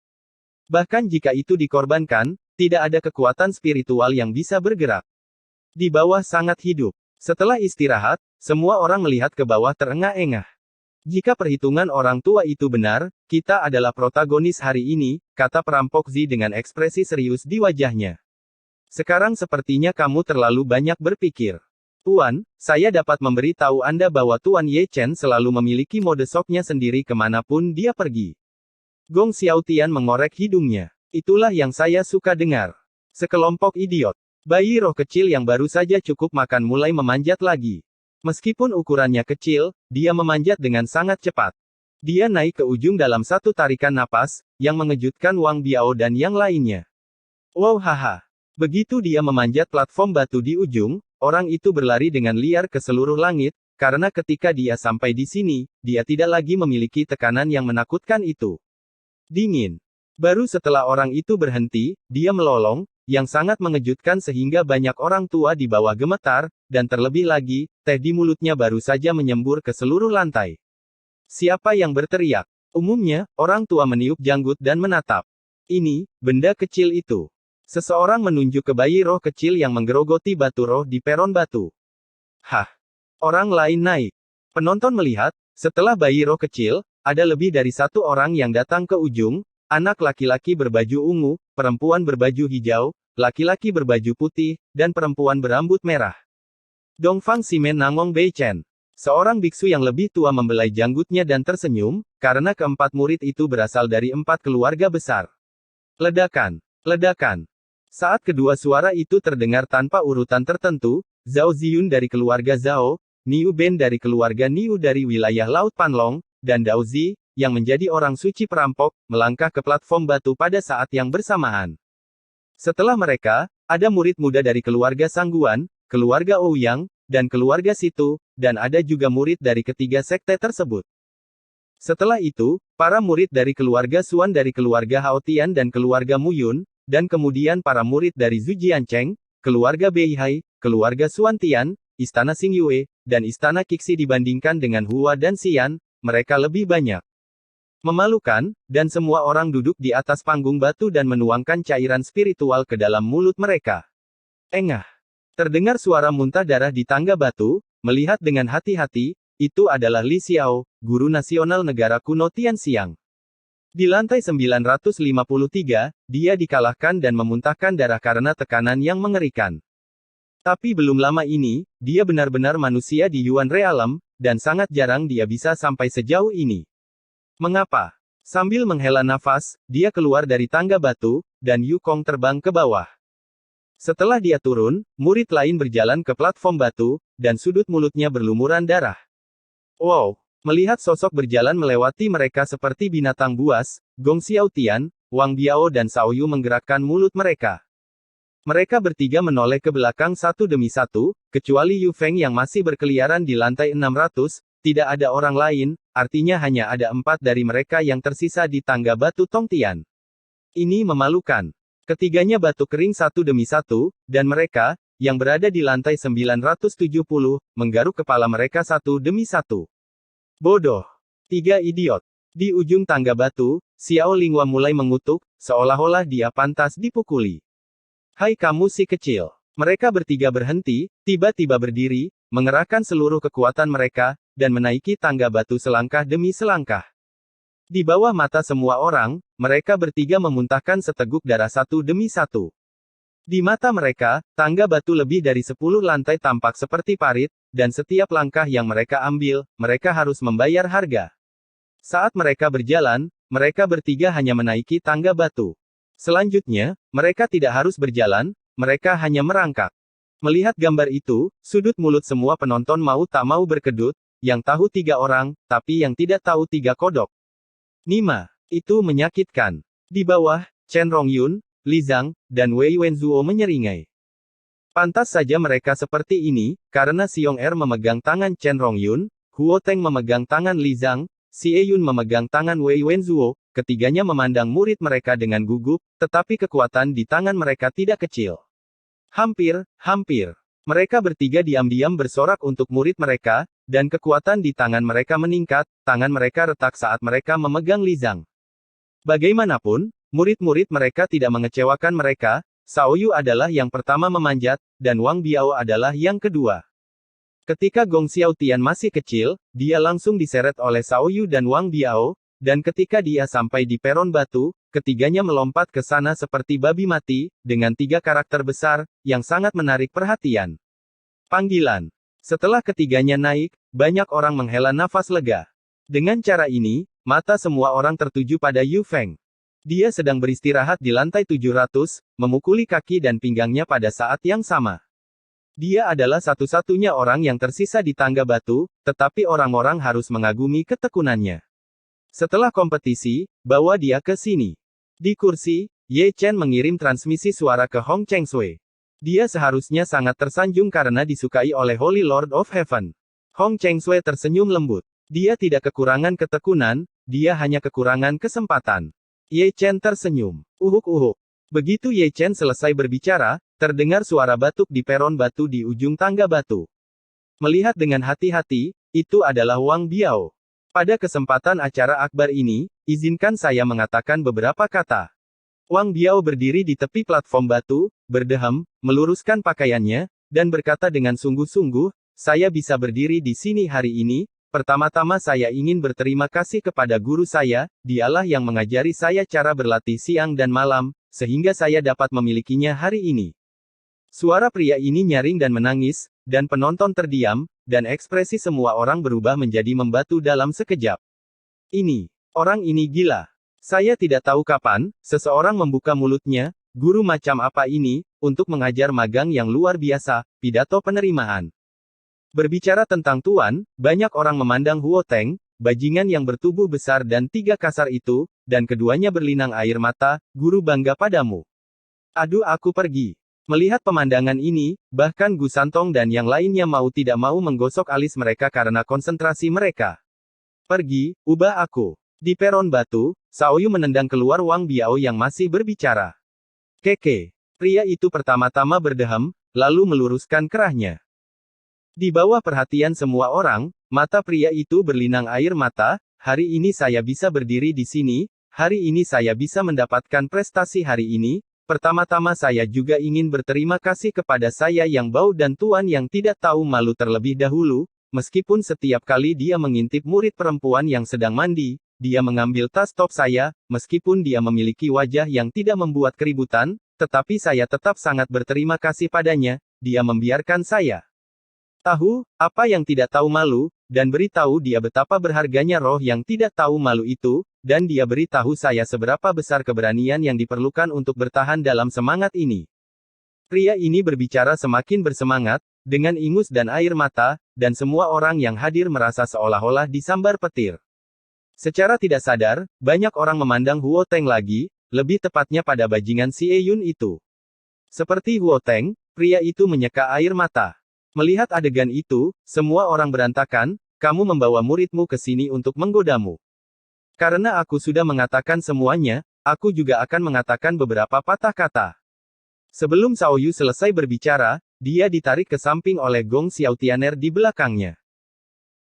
Bahkan jika itu dikorbankan, tidak ada kekuatan spiritual yang bisa bergerak. Di bawah sangat hidup. Setelah istirahat, semua orang melihat ke bawah terengah-engah. Jika perhitungan orang tua itu benar, kita adalah protagonis hari ini, kata perampok Zi dengan ekspresi serius di wajahnya. Sekarang sepertinya kamu terlalu banyak berpikir. Tuan, saya dapat memberi tahu Anda bahwa Tuan Ye Chen selalu memiliki mode soknya sendiri kemanapun dia pergi. Gong Xiaotian mengorek hidungnya. Itulah yang saya suka dengar. Sekelompok idiot. Bayi roh kecil yang baru saja cukup makan mulai memanjat lagi. Meskipun ukurannya kecil, dia memanjat dengan sangat cepat. Dia naik ke ujung dalam satu tarikan napas, yang mengejutkan Wang Biao dan yang lainnya. Wow haha. Begitu dia memanjat platform batu di ujung, orang itu berlari dengan liar ke seluruh langit, karena ketika dia sampai di sini, dia tidak lagi memiliki tekanan yang menakutkan itu. Dingin. Baru setelah orang itu berhenti, dia melolong, yang sangat mengejutkan sehingga banyak orang tua di bawah gemetar, dan terlebih lagi, teh di mulutnya baru saja menyembur ke seluruh lantai. Siapa yang berteriak? Umumnya, orang tua meniup janggut dan menatap. Ini, benda kecil itu. Seseorang menunjuk ke bayi roh kecil yang menggerogoti batu roh di peron batu. Hah! Orang lain naik. Penonton melihat, setelah bayi roh kecil, ada lebih dari satu orang yang datang ke ujung, anak laki-laki berbaju ungu, perempuan berbaju hijau, laki-laki berbaju putih, dan perempuan berambut merah. Dongfang Simen Nangong Bei Chen. Seorang biksu yang lebih tua membelai janggutnya dan tersenyum, karena keempat murid itu berasal dari 4 keluarga besar. Ledakan. Ledakan. Saat kedua suara itu terdengar tanpa urutan tertentu, Zhao Ziyun dari keluarga Zhao, Niu Ben dari keluarga Niu dari wilayah Laut Panlong, dan Dao Zi, yang menjadi orang suci perampok, melangkah ke platform batu pada saat yang bersamaan. Setelah mereka, ada murid muda dari keluarga Sangguan, keluarga Ouyang, dan keluarga Situ, dan ada juga murid dari ketiga sekte tersebut. Setelah itu, para murid dari keluarga Suan dari keluarga Haotian dan keluarga Muyun, dan kemudian para murid dari Zhujiancheng, keluarga Beihai, keluarga Suan Tian, istana Xingyue, dan istana Qixi dibandingkan dengan Hua dan Xian, mereka lebih banyak. Memalukan, dan semua orang duduk di atas panggung batu dan menuangkan cairan spiritual ke dalam mulut mereka. Engah. Terdengar suara muntah darah di tangga batu, melihat dengan hati-hati, itu adalah Li Xiao, guru nasional negara kuno Tianxiang. Di lantai 953, dia dikalahkan dan memuntahkan darah karena tekanan yang mengerikan. Tapi belum lama ini, dia benar-benar manusia di Yuan Realm, dan sangat jarang dia bisa sampai sejauh ini. Mengapa? Sambil menghela nafas, dia keluar dari tangga batu, dan Yukong terbang ke bawah. Setelah dia turun, murid lain berjalan ke platform batu, dan sudut mulutnya berlumuran darah. Wow! Melihat sosok berjalan melewati mereka seperti binatang buas, Gong Xiaotian, Wang Biao dan Xiao Yu menggerakkan mulut mereka. Mereka bertiga menoleh ke belakang satu demi satu, kecuali Yu Feng yang masih berkeliaran di lantai 600, tidak ada orang lain, artinya hanya ada 4 dari mereka yang tersisa di tangga batu Tongtian. Ini memalukan. Ketiganya batuk kering satu demi satu, dan mereka, yang berada di lantai 970, menggaruk kepala mereka satu demi satu. Bodoh. 3 idiot. Di ujung tangga batu, Xiao Lingwa mulai mengutuk, seolah-olah dia pantas dipukuli. Hai kamu si kecil. Mereka bertiga berhenti, tiba-tiba berdiri, mengerahkan seluruh kekuatan mereka, dan menaiki tangga batu selangkah demi selangkah. Di bawah mata semua orang, mereka bertiga memuntahkan seteguk darah satu demi satu. Di mata mereka, tangga batu lebih dari 10 lantai tampak seperti parit, dan setiap langkah yang mereka ambil, mereka harus membayar harga. Saat mereka berjalan, mereka bertiga hanya menaiki tangga batu. Selanjutnya, mereka tidak harus berjalan, mereka hanya merangkak. Melihat gambar itu, sudut mulut semua penonton mau tak mau berkedut, yang tahu 3 orang, tapi yang tidak tahu 3 kodok. Nima, itu menyakitkan. Di bawah, Chen Rongyun, Li Zhang, dan Wei Wenzuo menyeringai. Pantas saja mereka seperti ini, karena Xiong Er memegang tangan Chen Rongyun, Huo Teng memegang tangan Li Zhang, Xie Yun memegang tangan Wei Wenzuo, ketiganya memandang murid mereka dengan gugup, tetapi kekuatan di tangan mereka tidak kecil. Hampir. Mereka bertiga diam-diam bersorak untuk murid mereka, dan kekuatan di tangan mereka meningkat, tangan mereka retak saat mereka memegang Li Zhang. Bagaimanapun, murid-murid mereka tidak mengecewakan mereka, Xiao Yu adalah yang pertama memanjat, dan Wang Biao adalah yang kedua. Ketika Gong Xiaotian masih kecil, dia langsung diseret oleh Xiao Yu dan Wang Biao, dan ketika dia sampai di peron batu, ketiganya melompat ke sana seperti babi mati, dengan 3 karakter besar, yang sangat menarik perhatian. Panggilan. Setelah ketiganya naik, banyak orang menghela nafas lega. Dengan cara ini, mata semua orang tertuju pada Yu Feng. Dia sedang beristirahat di lantai 700, memukuli kaki dan pinggangnya pada saat yang sama. Dia adalah satu-satunya orang yang tersisa di tangga batu, tetapi orang-orang harus mengagumi ketekunannya. Setelah kompetisi, bawa dia ke sini. Di kursi, Ye Chen mengirim transmisi suara ke Hong Chengsui. Dia seharusnya sangat tersanjung karena disukai oleh Holy Lord of Heaven. Hong Chengsui tersenyum lembut. Dia tidak kekurangan ketekunan, dia hanya kekurangan kesempatan. Ye Chen tersenyum. Uhuk-uhuk. Begitu Ye Chen selesai berbicara, terdengar suara batuk di peron batu di ujung tangga batu. Melihat dengan hati-hati, itu adalah Wang Biao. Pada kesempatan acara akbar ini, izinkan saya mengatakan beberapa kata. Wang Biao berdiri di tepi platform batu, berdeham, meluruskan pakaiannya, dan berkata dengan sungguh-sungguh, saya bisa berdiri di sini hari ini. Pertama-tama saya ingin berterima kasih kepada guru saya, dialah yang mengajari saya cara berlatih siang dan malam, sehingga saya dapat memilikinya hari ini. Suara pria ini nyaring dan menangis, dan penonton terdiam, dan ekspresi semua orang berubah menjadi membatu dalam sekejap. Orang ini gila. Saya tidak tahu kapan, seseorang membuka mulutnya, guru macam apa ini, untuk mengajar magang yang luar biasa, pidato penerimaan. Berbicara tentang tuan, banyak orang memandang Huo Teng, bajingan yang bertubuh besar dan 3 kasar itu, dan keduanya berlinang air mata, guru bangga padamu. Aduh aku pergi. Melihat pemandangan ini, bahkan Gu Santong dan yang lainnya mau tidak mau menggosok alis mereka karena konsentrasi mereka. Pergi, ubah aku. Di peron batu, Xiao Yu menendang keluar Wang Biao yang masih berbicara. Keke. Pria itu pertama-tama berdeham, lalu meluruskan kerahnya. Di bawah perhatian semua orang, mata pria itu berlinang air mata, hari ini saya bisa berdiri di sini, hari ini saya bisa mendapatkan prestasi hari ini. Pertama-tama saya juga ingin berterima kasih kepada saya yang bau dan tuan yang tidak tahu malu terlebih dahulu, meskipun setiap kali dia mengintip murid perempuan yang sedang mandi, dia mengambil tas top saya, meskipun dia memiliki wajah yang tidak membuat keributan, tetapi saya tetap sangat berterima kasih padanya, dia membiarkan saya tahu, apa yang tidak tahu malu, dan beritahu dia betapa berharganya roh yang tidak tahu malu itu, dan dia beritahu saya seberapa besar keberanian yang diperlukan untuk bertahan dalam semangat ini. Pria ini berbicara semakin bersemangat, dengan ingus dan air mata, dan semua orang yang hadir merasa seolah-olah disambar petir. Secara tidak sadar, banyak orang memandang Huo Teng lagi, lebih tepatnya pada bajingan Xie Yun itu. Seperti Huo Teng, pria itu menyeka air mata. Melihat adegan itu, semua orang berantakan, kamu membawa muridmu ke sini untuk menggodamu. Karena aku sudah mengatakan semuanya, aku juga akan mengatakan beberapa patah kata. Sebelum Cao Yu selesai berbicara, dia ditarik ke samping oleh Gong Xiaotianer di belakangnya.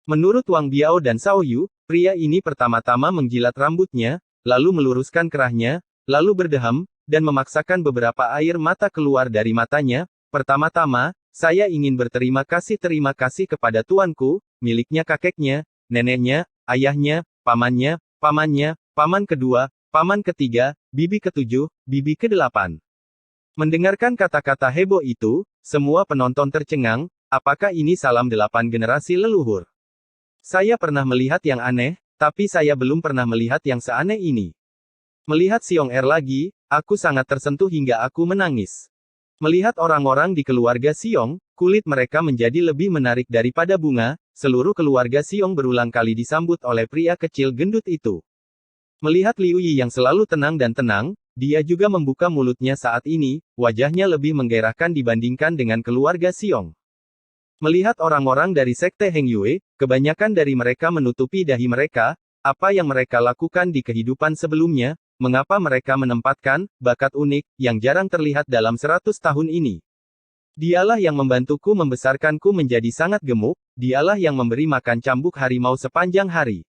Menurut Wang Biao dan Cao Yu, pria ini pertama-tama menjilat rambutnya, lalu meluruskan kerahnya, lalu berdeham, dan memaksakan beberapa air mata keluar dari matanya. Pertama-tama, saya ingin terima kasih kepada tuanku, miliknya kakeknya, neneknya, ayahnya, pamannya, paman kedua, paman ketiga, bibi ketujuh, bibi kedelapan. Mendengarkan kata-kata heboh itu, semua penonton tercengang, apakah ini salam 8 generasi leluhur? Saya pernah melihat yang aneh, tapi saya belum pernah melihat yang seaneh ini. Melihat Xiong Er lagi, aku sangat tersentuh hingga aku menangis. Melihat orang-orang di keluarga Xiong, kulit mereka menjadi lebih menarik daripada bunga, seluruh keluarga Xiong berulang kali disambut oleh pria kecil gendut itu. Melihat Liu Yi yang selalu tenang dan tenang, dia juga membuka mulutnya saat ini, wajahnya lebih menggairahkan dibandingkan dengan keluarga Xiong. Melihat orang-orang dari Sekte Heng Yue, kebanyakan dari mereka menutupi dahi mereka, apa yang mereka lakukan di kehidupan sebelumnya, mengapa mereka menempatkan bakat unik yang jarang terlihat dalam 100 tahun ini. Dialah yang membantuku membesarkanku menjadi sangat gemuk, dialah yang memberi makan cambuk harimau sepanjang hari.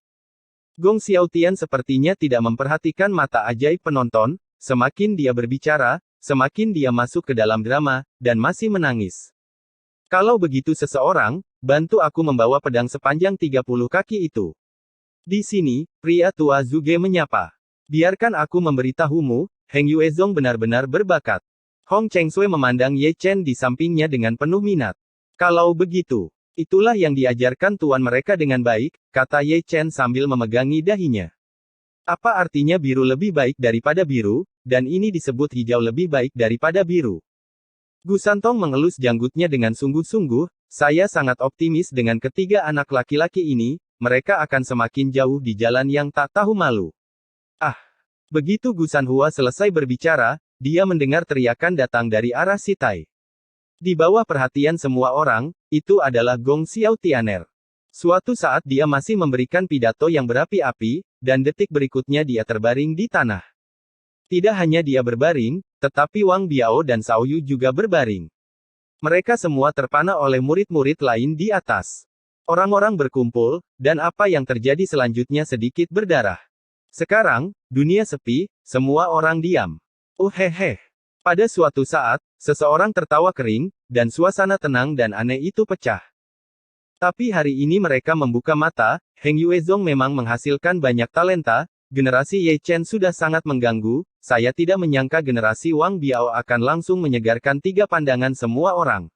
Gong Xiaotian sepertinya tidak memperhatikan mata ajaib penonton, semakin dia berbicara, semakin dia masuk ke dalam drama, dan masih menangis. Kalau begitu seseorang, bantu aku membawa pedang sepanjang 30 kaki itu. Di sini, pria tua Zuge menyapa. Biarkan aku memberitahumu, Heng Yuezong benar-benar berbakat. Hong Chengsui memandang Ye Chen di sampingnya dengan penuh minat. Kalau begitu, itulah yang diajarkan tuan mereka dengan baik, kata Ye Chen sambil memegangi dahinya. Apa artinya biru lebih baik daripada biru, dan ini disebut hijau lebih baik daripada biru? Gu Santong mengelus janggutnya dengan sungguh-sungguh, saya sangat optimis dengan ketiga anak laki-laki ini, mereka akan semakin jauh di jalan yang tak tahu malu. Ah! Begitu Gu Sanhua selesai berbicara, dia mendengar teriakan datang dari arah Sitai. Di bawah perhatian semua orang, itu adalah Gong Xiaotianer. Suatu saat dia masih memberikan pidato yang berapi-api, dan detik berikutnya dia terbaring di tanah. Tidak hanya dia berbaring, tetapi Wang Biao dan Cao Yu juga berbaring. Mereka semua terpana oleh murid-murid lain di atas. Orang-orang berkumpul, dan apa yang terjadi selanjutnya sedikit berdarah. Sekarang, dunia sepi, semua orang diam. Hehe. Pada suatu saat, seseorang tertawa kering, dan suasana tenang dan aneh itu pecah. Tapi hari ini mereka membuka mata, Heng Yuezong memang menghasilkan banyak talenta, generasi Ye Chen sudah sangat mengganggu, saya tidak menyangka generasi Wang Biao akan langsung menyegarkan tiga pandangan semua orang.